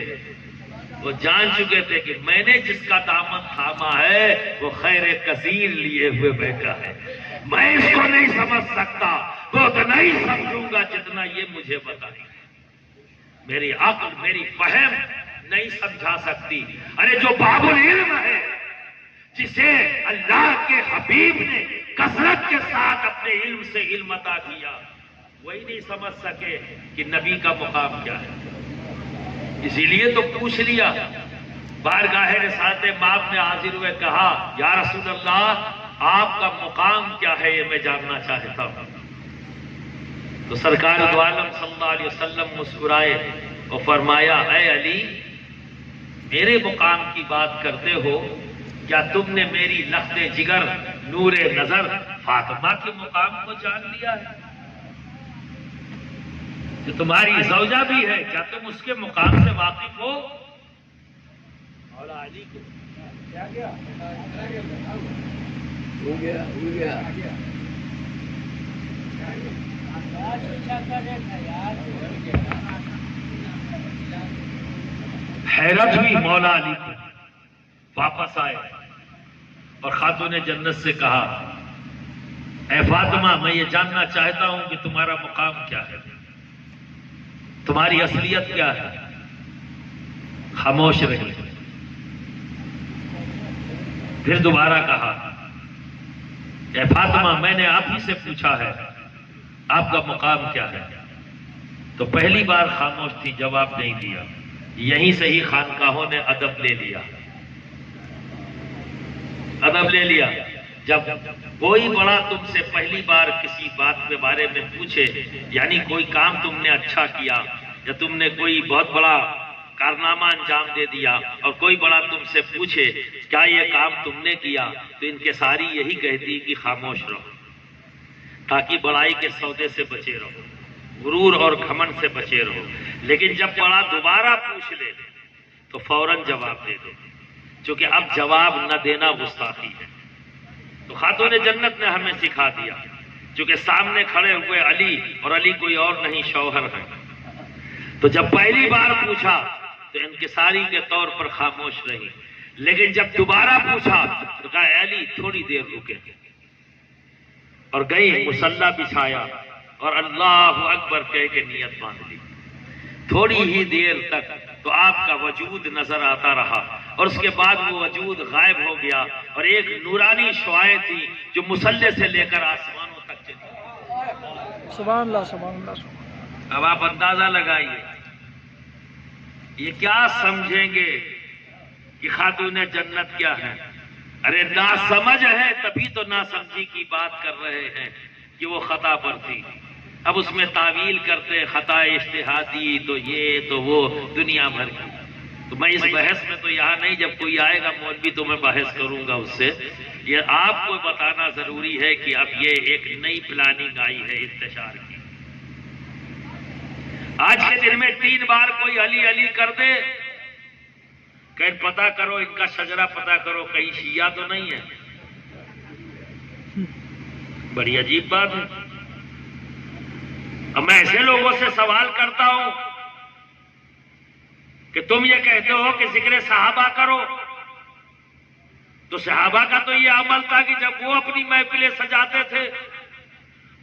وہ جان چکے تھے کہ میں نے جس کا دامن تھاما ہے وہ خیر کثیر لیے ہوئے بیٹھا ہے، میں اس کو نہیں سمجھ سکتا، تو اتنا ہی سمجھوں گا جتنا یہ مجھے بتائے، میری عقل میری فہم نہیں سمجھا سکتی۔ ارے جو باب العلم ہے، جسے اللہ کے حبیب نے کثرت کے ساتھ اپنے علم سے علم عطا کیا، وہی نہیں سمجھ سکے کہ نبی کا مقام کیا ہے۔ اسی لیے تو پوچھ لیا، بارگاہ رسالت مآب میں حاضر ہوئے، کہا یا رسول اللہ آپ کا مقام کیا ہے، یہ میں جاننا چاہتا ہوں۔ تو سرکار دو عالم صلی اللہ علیہ وسلم مسکرائے اور فرمایا، اے علی میرے مقام کی بات کرتے ہو، کیا تم نے میری لخت جگر نور نظر فاطمہ کے مقام کو جان لیا ہے؟ جو تمہاری زوجہ بھی ہے، کیا تم اس کے مقام سے واقف ہو؟ مولا علی کو حیرت ہوئی، مولا علی کو واپس آئے اور خاتون جنت سے کہا، اے فاطمہ میں یہ جاننا چاہتا ہوں کہ تمہارا مقام کیا ہے، تمہاری اصلیت کیا ہے؟ خاموش رہی۔ پھر دوبارہ کہا، اے فاطمہ میں نے آپ ہی سے پوچھا ہے آپ کا مقام کیا ہے؟ تو پہلی بار خاموش تھی، جواب نہیں دیا۔ یہیں سے ہی خانقاہوں نے ادب لے لیا، ادب لے لیا۔ جب کوئی بڑا تم سے پہلی بار کسی بات کے بارے میں پوچھے، یعنی کوئی کام تم نے اچھا کیا یا تم نے کوئی بہت بڑا کارنامہ انجام دے دیا، اور کوئی بڑا تم سے پوچھے کیا یہ کام تم نے کیا، تو ان کے ساری یہی کہتی کہ خاموش رہو، تاکہ بڑائی کے سودے سے بچے رہو، غرور اور گھمنڈ سے بچے رہو۔ لیکن جب بڑا دوبارہ پوچھ لے تو فوراً جواب دے دو، چونکہ اب جواب نہ دینا گستاخی ہے۔ تو خاتون جنت نے ہمیں سکھا دیا، چونکہ سامنے کھڑے ہوئے علی، اور علی کوئی اور نہیں شوہر ہے، تو جب پہلی بار پوچھا تو انکساری کے طور پر خاموش رہی، لیکن جب دوبارہ پوچھا تو کہا اے علی تھوڑی دیر رکے، اور گئی مصلی بچھایا اور اللہ اکبر کہہ کے نیت باندھ لی۔ تھوڑی ہی دیر تک تو آپ کا وجود نظر آتا رہا، اور اس کے بعد وہ وجود غائب ہو گیا، اور ایک نورانی شعاع تھی جو مصلی سے لے کر آسمانوں تک چلی۔
سبحان اللہ سبحان اللہ سبحان۔
اب آپ اندازہ لگائیے یہ کیا سمجھیں گے کہ خاتون جنت کیا ہے؟ ارے ناسمجھ ہے، تبھی تو ناسمجھی کی بات کر رہے ہیں کہ وہ خطا پر تھی۔ اب اس میں تعویل کرتے، خطا اجتہادی تو یہ تو وہ دنیا بھر کی۔ تو میں اس بحث میں تو یہاں نہیں، جب کوئی آئے گا مولوی تو میں بحث کروں گا اس سے۔ یہ آپ کو بتانا ضروری ہے کہ اب یہ ایک نئی پلاننگ آئی ہے انتشار کی۔ آج کے دن میں 3 بار کوئی علی علی کر دے، کہ پتہ کرو ان کا شجرہ پتہ کرو کہیں شیعہ تو نہیں ہے۔ بڑی عجیب بات ہے۔ اب میں ایسے لوگوں سے سوال کرتا ہوں کہ تم یہ کہتے ہو کہ ذکر صحابہ کرو، تو صحابہ کا تو یہ عمل تھا کہ جب وہ اپنی محفلیں سجاتے تھے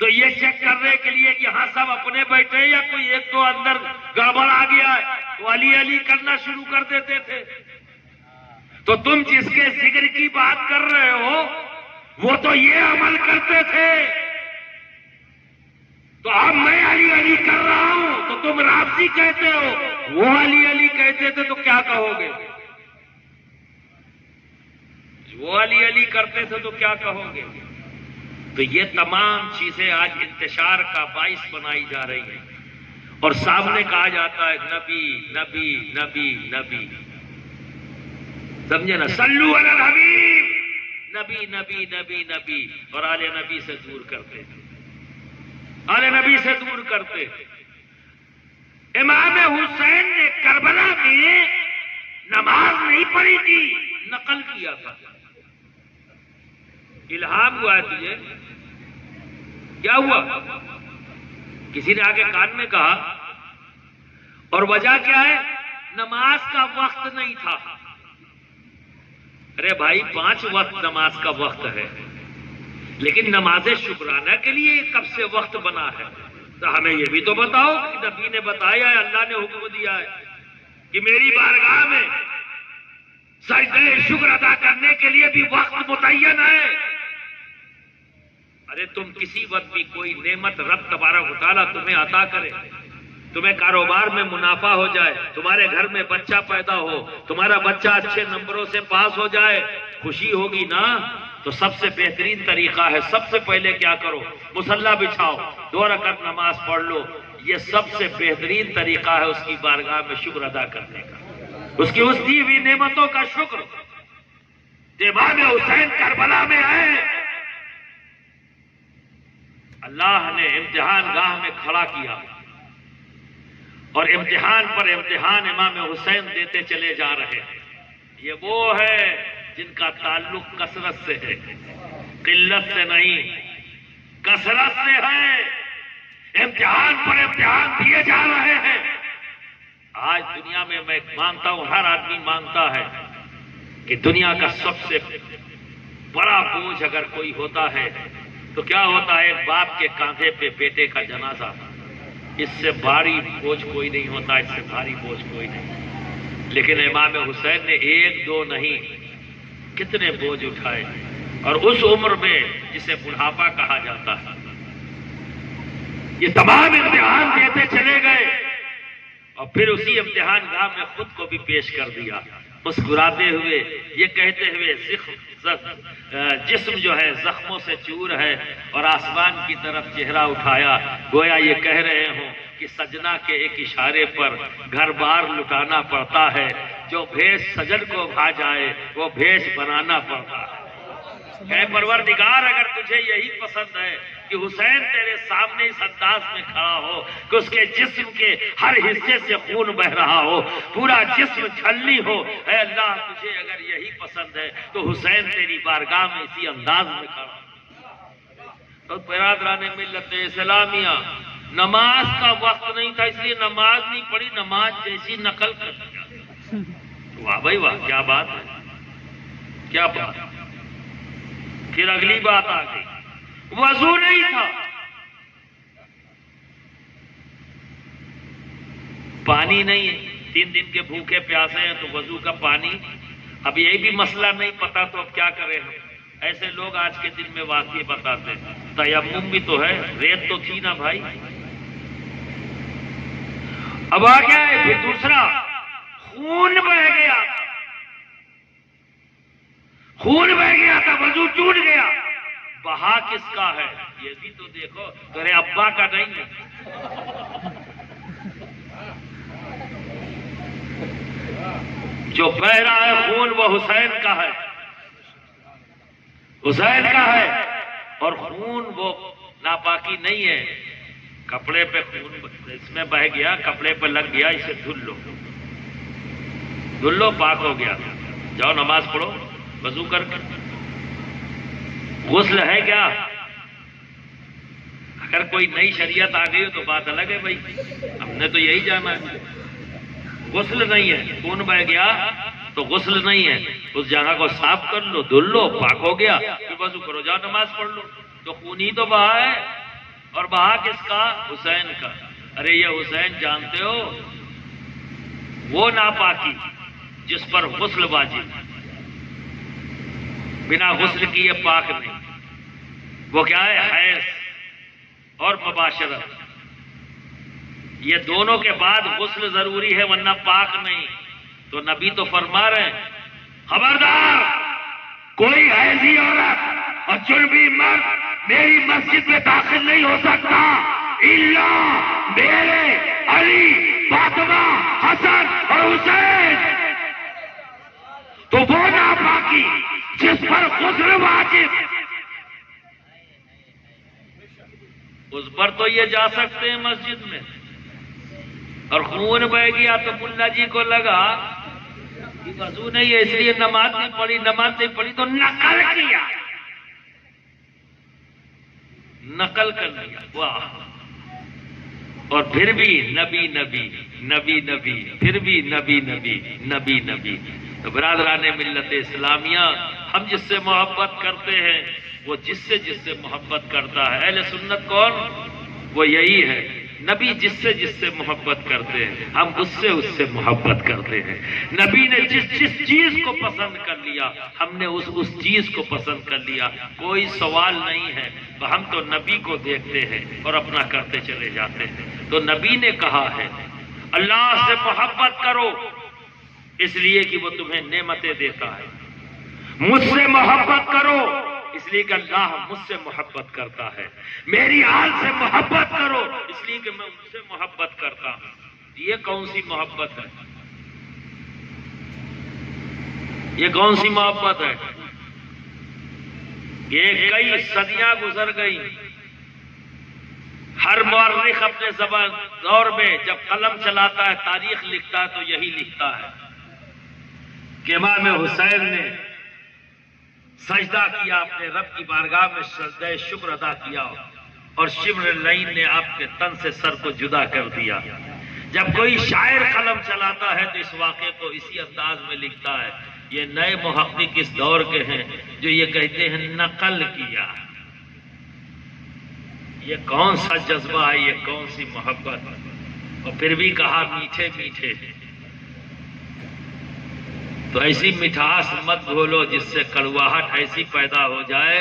تو یہ چیک کرنے کے لیے کہ ہاں سب اپنے بیٹھے یا کوئی ایک دو اندر گڑبڑ آ گیا ہے تو علی علی کرنا شروع کر دیتے تھے۔ تو تم جس کے ذکر کی بات کر رہے ہو وہ تو یہ عمل کرتے تھے، تو اب میں علی علی کر رہا ہوں تو تم رافضی کہتے ہو، وہ علی علی کہتے تھے تو کیا کہو گے؟ وہ علی علی کرتے تھے تو کیا کہو گے؟ تو یہ تمام چیزیں آج انتشار کا باعث بنائی جا رہی ہیں، اور سامنے کہا جاتا ہے نبی نبی نبی نبی، سمجھے نا، صلو علی الحبیب، نبی نبی نبی نبی، اور آل نبی سے دور کرتے، آل نبی سے دور کرتے۔ امام حسین نے کربلا میں نماز نہیں پڑھی تھی، نقل کیا تھا۔ الہام ہوا ہے تجھے؟ کیا ہوا؟ کسی نے آگے کان میں کہا، اور وجہ کیا ہے؟ نماز کا وقت نہیں تھا۔ ارے بھائی 5 وقت نماز کا وقت ہے، لیکن نماز شکرانہ کے لیے کب سے وقت بنا ہے؟ تو ہمیں یہ بھی تو بتاؤ کہ نبی نے بتایا ہے، اللہ نے حکم دیا ہے کہ میری بارگاہ میں سجدہ تھک گئے شکر ادا کرنے کے لیے بھی وقت متعین ہے. ارے تم کسی وقت بھی کوئی نعمت رب تبارک و تعالیٰ تمہیں عطا کرے، تمہیں کاروبار میں منافع ہو جائے، تمہارے گھر میں بچہ پیدا ہو، تمہارا بچہ اچھے نمبروں سے پاس ہو جائے، خوشی ہوگی نا؟ تو سب سے بہترین طریقہ ہے، سب سے پہلے کیا کرو؟ مصلی بچھاؤ، 2 رکعت نماز پڑھ لو. یہ سب سے بہترین طریقہ ہے اس کی بارگاہ میں شکر ادا کرنے کا، اس کی اس دی ہوئی نعمتوں کا شکر. امام حسین کربلا میں آئے، اللہ نے امتحان گاہ میں کھڑا کیا اور امتحان پر امتحان امام حسین دیتے چلے جا رہے ہیں. یہ وہ ہے جن کا تعلق کثرت سے ہے، قلت سے نہیں، کثرت سے ہے. امتحان پر امتحان دیے جا رہے ہیں. آج دنیا میں میں مانتا ہوں، ہر آدمی مانتا ہے کہ دنیا کا سب سے بڑا بوجھ اگر کوئی ہوتا ہے تو کیا ہوتا ہے؟ ایک باپ کے کاندھے پہ بیٹے کا جنازہ. اس سے بھاری بوجھ کوئی نہیں ہوتا، اس سے بھاری بوجھ کوئی نہیں. لیکن امام حسین نے 1 2 نہیں، کتنے بوجھ اٹھائے، اور اس عمر میں جسے بڑھاپا کہا جاتا ہے. یہ تمام امتحان دیتے چلے گئے اور پھر اسی امتحان گاہ میں خود کو بھی پیش کر دیا، مسکراتے ہوئے، یہ کہتے ہوئے جسم جو ہے زخموں سے چور ہے، اور آسمان کی طرف چہرہ اٹھایا، گویا یہ کہہ رہے ہوں کہ سجنا کے ایک اشارے پر گھر بار لٹانا پڑتا ہے، جو بھیس سجن کو بھا جائے وہ بھیس بنانا پڑتا ہے. اے پروردگار، اگر تجھے یہی پسند ہے کہ حسین تیرے سامنے اس انداز میں کھڑا ہو کہ اس کے جسم کے ہر حصے سے خون بہ رہا ہو، پورا جسم چھلنی ہو، اے اللہ تجھے اگر یہی پسند ہے تو حسین تیری بارگاہ میں اسی انداز میں کھڑا ہو. تو برادران ملت اسلامیہ، نماز کا وقت نہیں تھا اس لیے نماز نہیں پڑھی، نماز جیسی نقل کر دیا. واہ بھائی واہ، کیا بات ہے، کیا بات. پھر اگلی بات آ گئی، وضو نہیں تھا، پانی نہیں ہے، 3 دن کے بھوکے پیاسے ہیں تو وضو کا پانی. اب یہ بھی مسئلہ نہیں پتا تو اب کیا کریں ہم؟ ایسے لوگ آج کے دن میں واقعی بتاتے ہیں. تیمم بھی تو ہے، ریت تو تھی نا بھائی. اب آ گیا ہے پھر دوسرا، خون بہ گیا، خون بہ گیا تھا، وضو ٹوٹ گیا. بہا کس کا ہے یہ بھی تو دیکھو، تیرے ابا کا نہیں ہے. جو بہ رہا ہے خون وہ حسین کا ہے، حسین کا ہے. اور خون وہ ناپاکی نہیں ہے، کپڑے پہ خون اس میں بہ گیا، کپڑے پہ لگ گیا، اسے دھل لو، دھل لو، پاک ہو گیا. جاؤ نماز پڑھو وضو کر کے. غسل ہے کیا؟ اگر کوئی نئی شریعت آ گئی ہو تو بات الگ ہے بھائی، ہم نے تو یہی جانا ہے. غسل نہیں ہے، خون بہ گیا تو غسل نہیں ہے. اس جگہ کو صاف کر لو، دھل لو، پاک ہو گیا، پھر وضو کرو، جاؤ نماز پڑھ لو. تو خون ہی تو بہا ہے، اور بہا کس کا؟ حسین کا. ارے یہ حسین جانتے ہو وہ ناپاکی جس پر غسل واجب، بنا غسل کی یہ پاک نہیں. وہ کیا ہے؟ حیض اور مباشرت. یہ دونوں کے بعد غسل ضروری ہے ورنہ پاک نہیں. تو نبی تو فرما رہے ہیں خبردار، کوئی حیضی عورت اور جنبی مرد میری مسجد میں داخل نہیں ہو سکتا الا میرے علی، فاطمہ، حسن اور حسین. تو وہ ناپاکی جس پر غسل واجب، اس پر تو یہ جا سکتے ہیں مسجد میں. اور خون بہ گیا تو ملا جی کو لگا کہ وضو نہیں ہے اس لیے نماز نہیں پڑھی، نماز نہیں پڑھی تو نقل کیا، نقل کر لیا. واہ. اور پھر بھی نبی نبی نبی نبی، پھر بھی نبی نبی نبی نبی. تو برادران ملت اسلامیہ، ہم جس سے محبت کرتے ہیں وہ جس سے محبت کرتا ہے. اہل سنت کون؟ وہ یہی ہے نبی جس سے محبت کرتے ہیں ہم اس سے محبت کرتے ہیں. نبی نے جس چیز کو پسند کر لیا ہم نے اس چیز کو پسند کر لیا. کوئی سوال نہیں ہے. تو ہم تو نبی کو دیکھتے ہیں اور اپنا کرتے چلے جاتے ہیں. تو نبی نے کہا ہے اللہ سے محبت کرو اس لیے کہ وہ تمہیں نعمتیں دیتا ہے. مجھ سے محبت کرو اس لیے کہ اللہ مجھ سے محبت کرتا ہے. میری آل سے محبت کرو اس لیے کہ میں ان سے محبت کرتا ہوں. یہ کون سی محبت ہے؟ یہ کون سی محبت ہے؟ یہ کئی صدیاں گزر گئی. ہر مورخ اپنے زبان دور میں جب قلم چلاتا ہے تاریخ لکھتا ہے تو یہی لکھتا ہے کہ امام حسین نے سجدہ کیا اپنے رب کی بارگاہ میں سجدہ شکر ادا کیا اور شبر العین نے آپ کے تن سے سر کو جدا کر دیا. جب کوئی شاعر قلم چلاتا ہے تو اس واقعے کو اسی انداز میں لکھتا ہے. یہ نئے محقق اس دور کے ہیں جو یہ کہتے ہیں نقل کیا. یہ کون سا جذبہ ہے؟ یہ کون سی محبت؟ اور پھر بھی کہا میٹھے میٹھے. تو ایسی مٹھاس مت بھولو جس سے کڑواہٹ ایسی پیدا ہو جائے،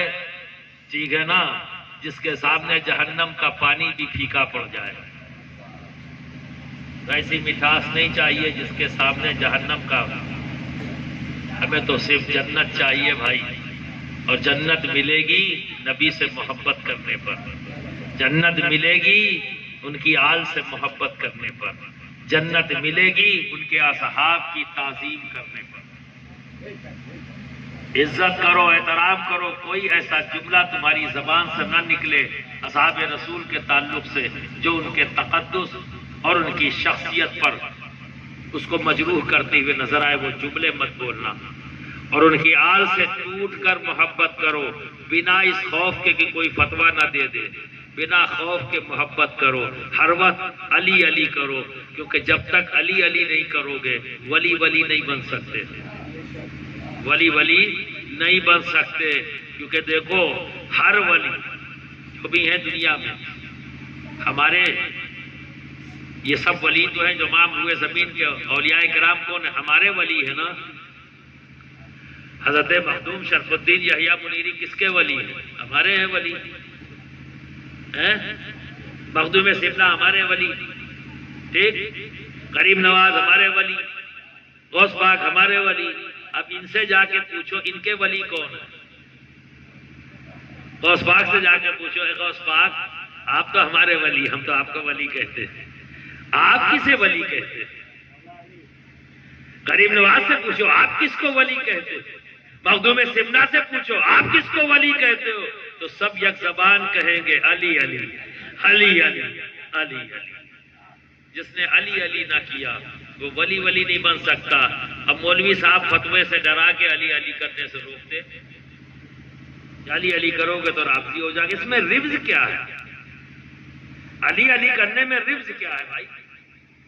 ٹھیک ہے نا، جس کے سامنے جہنم کا پانی بھی پھیکا پڑ جائے. تو ایسی مٹھاس نہیں چاہیے جس کے سامنے جہنم کا. ہمیں تو صرف جنت چاہیے بھائی. اور جنت ملے گی نبی سے محبت کرنے پر. جنت ملے گی ان کی آل سے محبت کرنے پر. جنت ملے گی ان کے اصحاب کی تعظیم کرنے پر. عزت کرو، احترام کرو. کوئی ایسا جملہ تمہاری زبان سے نہ نکلے اصحاب رسول کے تعلق سے جو ان کے تقدس اور ان کی شخصیت پر اس کو مجروح کرتے ہوئے نظر آئے. وہ جملے مت بولنا. اور ان کی آل سے ٹوٹ کر محبت کرو بنا اس خوف کے کہ کوئی فتویٰ نہ دے دے. بنا خوف کے محبت کرو. ہر وقت علی علی کرو، کیونکہ جب تک علی علی نہیں کرو گے ولی ولی نہیں بن سکتے. ولی ولی نہیں بن سکتے. کیونکہ دیکھو ہر ولی جو بھی ہے دنیا میں، ہمارے یہ سب ولی تو ہیں جو مام ہوئے زمین کے. اولیاء کرام کون ہیں؟ ہمارے ولی ہے نا. حضرت مخدوم شرف الدین یحییٰ منیری کس کے ولی ہیں؟ ہمارے ہیں ولی. مخدوم سبلہ ہمارے ولی. ٹھیک، غریب نواز ہمارے ولی، غوث پاک ہمارے ولی. اب ان سے جا کے پوچھو ان کے ولی کون ہے. غوث پاک سے جا کے پوچھو اے غوث پاک آپ تو ہمارے ولی، ہم تو آپ کو ولی کہتے ہیں. آپ کسے ولی کہتے ہیں؟ غریب نواز سے پوچھو آپ کس کو ولی کہتے ہیں؟ مخدوم سمنا سے پوچھو آپ کس کو ولی کہتے ہو؟ تو سب یک زبان کہیں گے علی علی علی علی علی علی. جس نے علی علی نہ کیا وہ ولی ولی نہیں بن سکتا. اب مولوی صاحب فتوے سے ڈرا کے علی علی کرنے سے روکتے. علی علی کرو گے تو رافضی ہو جائے گا. اس میں ربز کیا ہے؟ علی علی کرنے میں ربز کیا ہے بھائی؟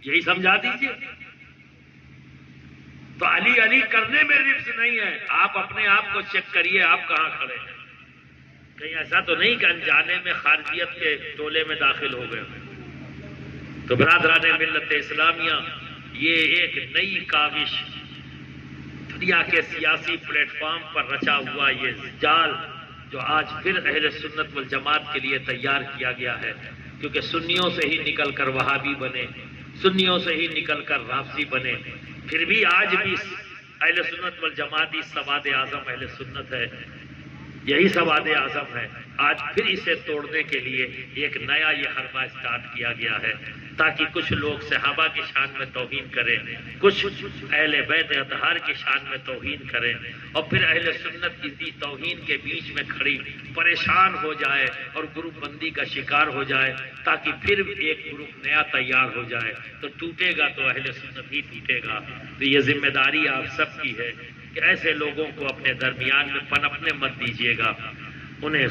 یہی سمجھا دیجیے. تو علی علی کرنے میں ربز نہیں ہے. آپ اپنے آپ کو چیک کریے آپ کہاں کھڑے ہیں. کہیں ایسا تو نہیں کہ انجانے میں خارجیت کے ٹولے میں داخل ہو گئے. تو برادران ملت اسلامیہ یہ ایک نئی کاوش دنیا کے سیاسی پلیٹ فارم پر رچا ہوا یہ جال جو آج پھر اہل سنت والجماعت کے لیے تیار کیا گیا ہے. کیونکہ سنیوں سے ہی نکل کر وہابی بنے، سنیوں سے ہی نکل کر رافضی بنے. پھر بھی آج بھی اہل سنت والجماعت ہی سواد اعظم اہل سنت ہے. یہی سواد اعظم ہے. آج پھر اسے توڑنے کے لیے ایک نیا یہ حربہ اسٹارٹ کیا گیا ہے تاکہ کچھ لوگ صحابہ کی شان میں توہین کریں، کچھ اہل بیت اطہار کی شان میں توہین کریں، اور پھر اہل سنت کی توہین کے بیچ میں کھڑی پریشان ہو جائے اور گروپ بندی کا شکار ہو جائے تاکہ پھر ایک گروپ نیا تیار ہو جائے. تو ٹوٹے گا تو اہل سنت ہی ٹوٹے گا. تو یہ ذمہ داری آپ سب کی ہے کہ ایسے لوگوں کو اپنے درمیان میں پنپنے مت دیجیے گا. انہیں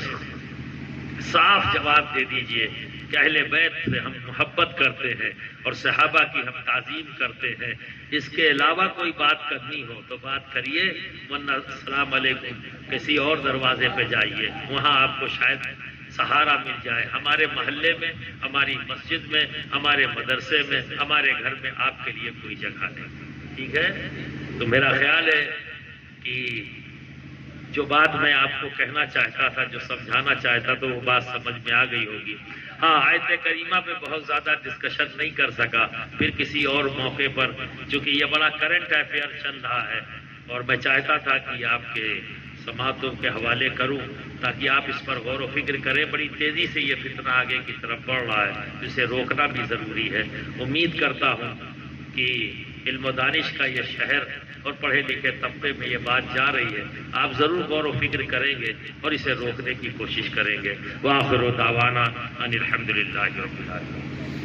صاف جواب دے دیجئے کہ اہل بیت سے ہم محبت کرتے ہیں اور صحابہ کی ہم تعظیم کرتے ہیں. اس کے علاوہ کوئی بات کرنی ہو تو بات کریے، ورنہ السلام علیکم کسی اور دروازے پہ جائیے، وہاں آپ کو شاید سہارا مل جائے، ہمارے محلے میں، ہماری مسجد میں، ہمارے مدرسے میں، ہمارے گھر میں آپ کے لیے کوئی جگہ نہیں، ٹھیک ہے؟ تو میرا خیال ہے کہ جو بات میں آپ کو کہنا چاہتا تھا، جو سمجھانا چاہتا تھا، وہ بات سمجھ میں آ گئی ہوگی۔ ہاں، آیت کریمہ پہ بہت زیادہ ڈسکشن نہیں کر سکا، پھر کسی اور موقع پر، چونکہ یہ بڑا کرنٹ افیئر چل رہا ہے اور میں چاہتا تھا کہ آپ کے سماعتوں کے حوالے کروں تاکہ آپ اس پر غور و فکر کریں۔ بڑی تیزی سے یہ فتنہ آگے کی طرف بڑھ رہا ہے، جسے روکنا بھی ضروری ہے۔ امید کرتا ہوں کہ علم و دانش کا یہ شہر اور پڑھے لکھے طبقے میں یہ بات جا رہی ہے، آپ ضرور غور و فکر کریں گے اور اسے روکنے کی کوشش کریں گے۔ وآخر دعوانا ان الحمد للہ رب العالمین۔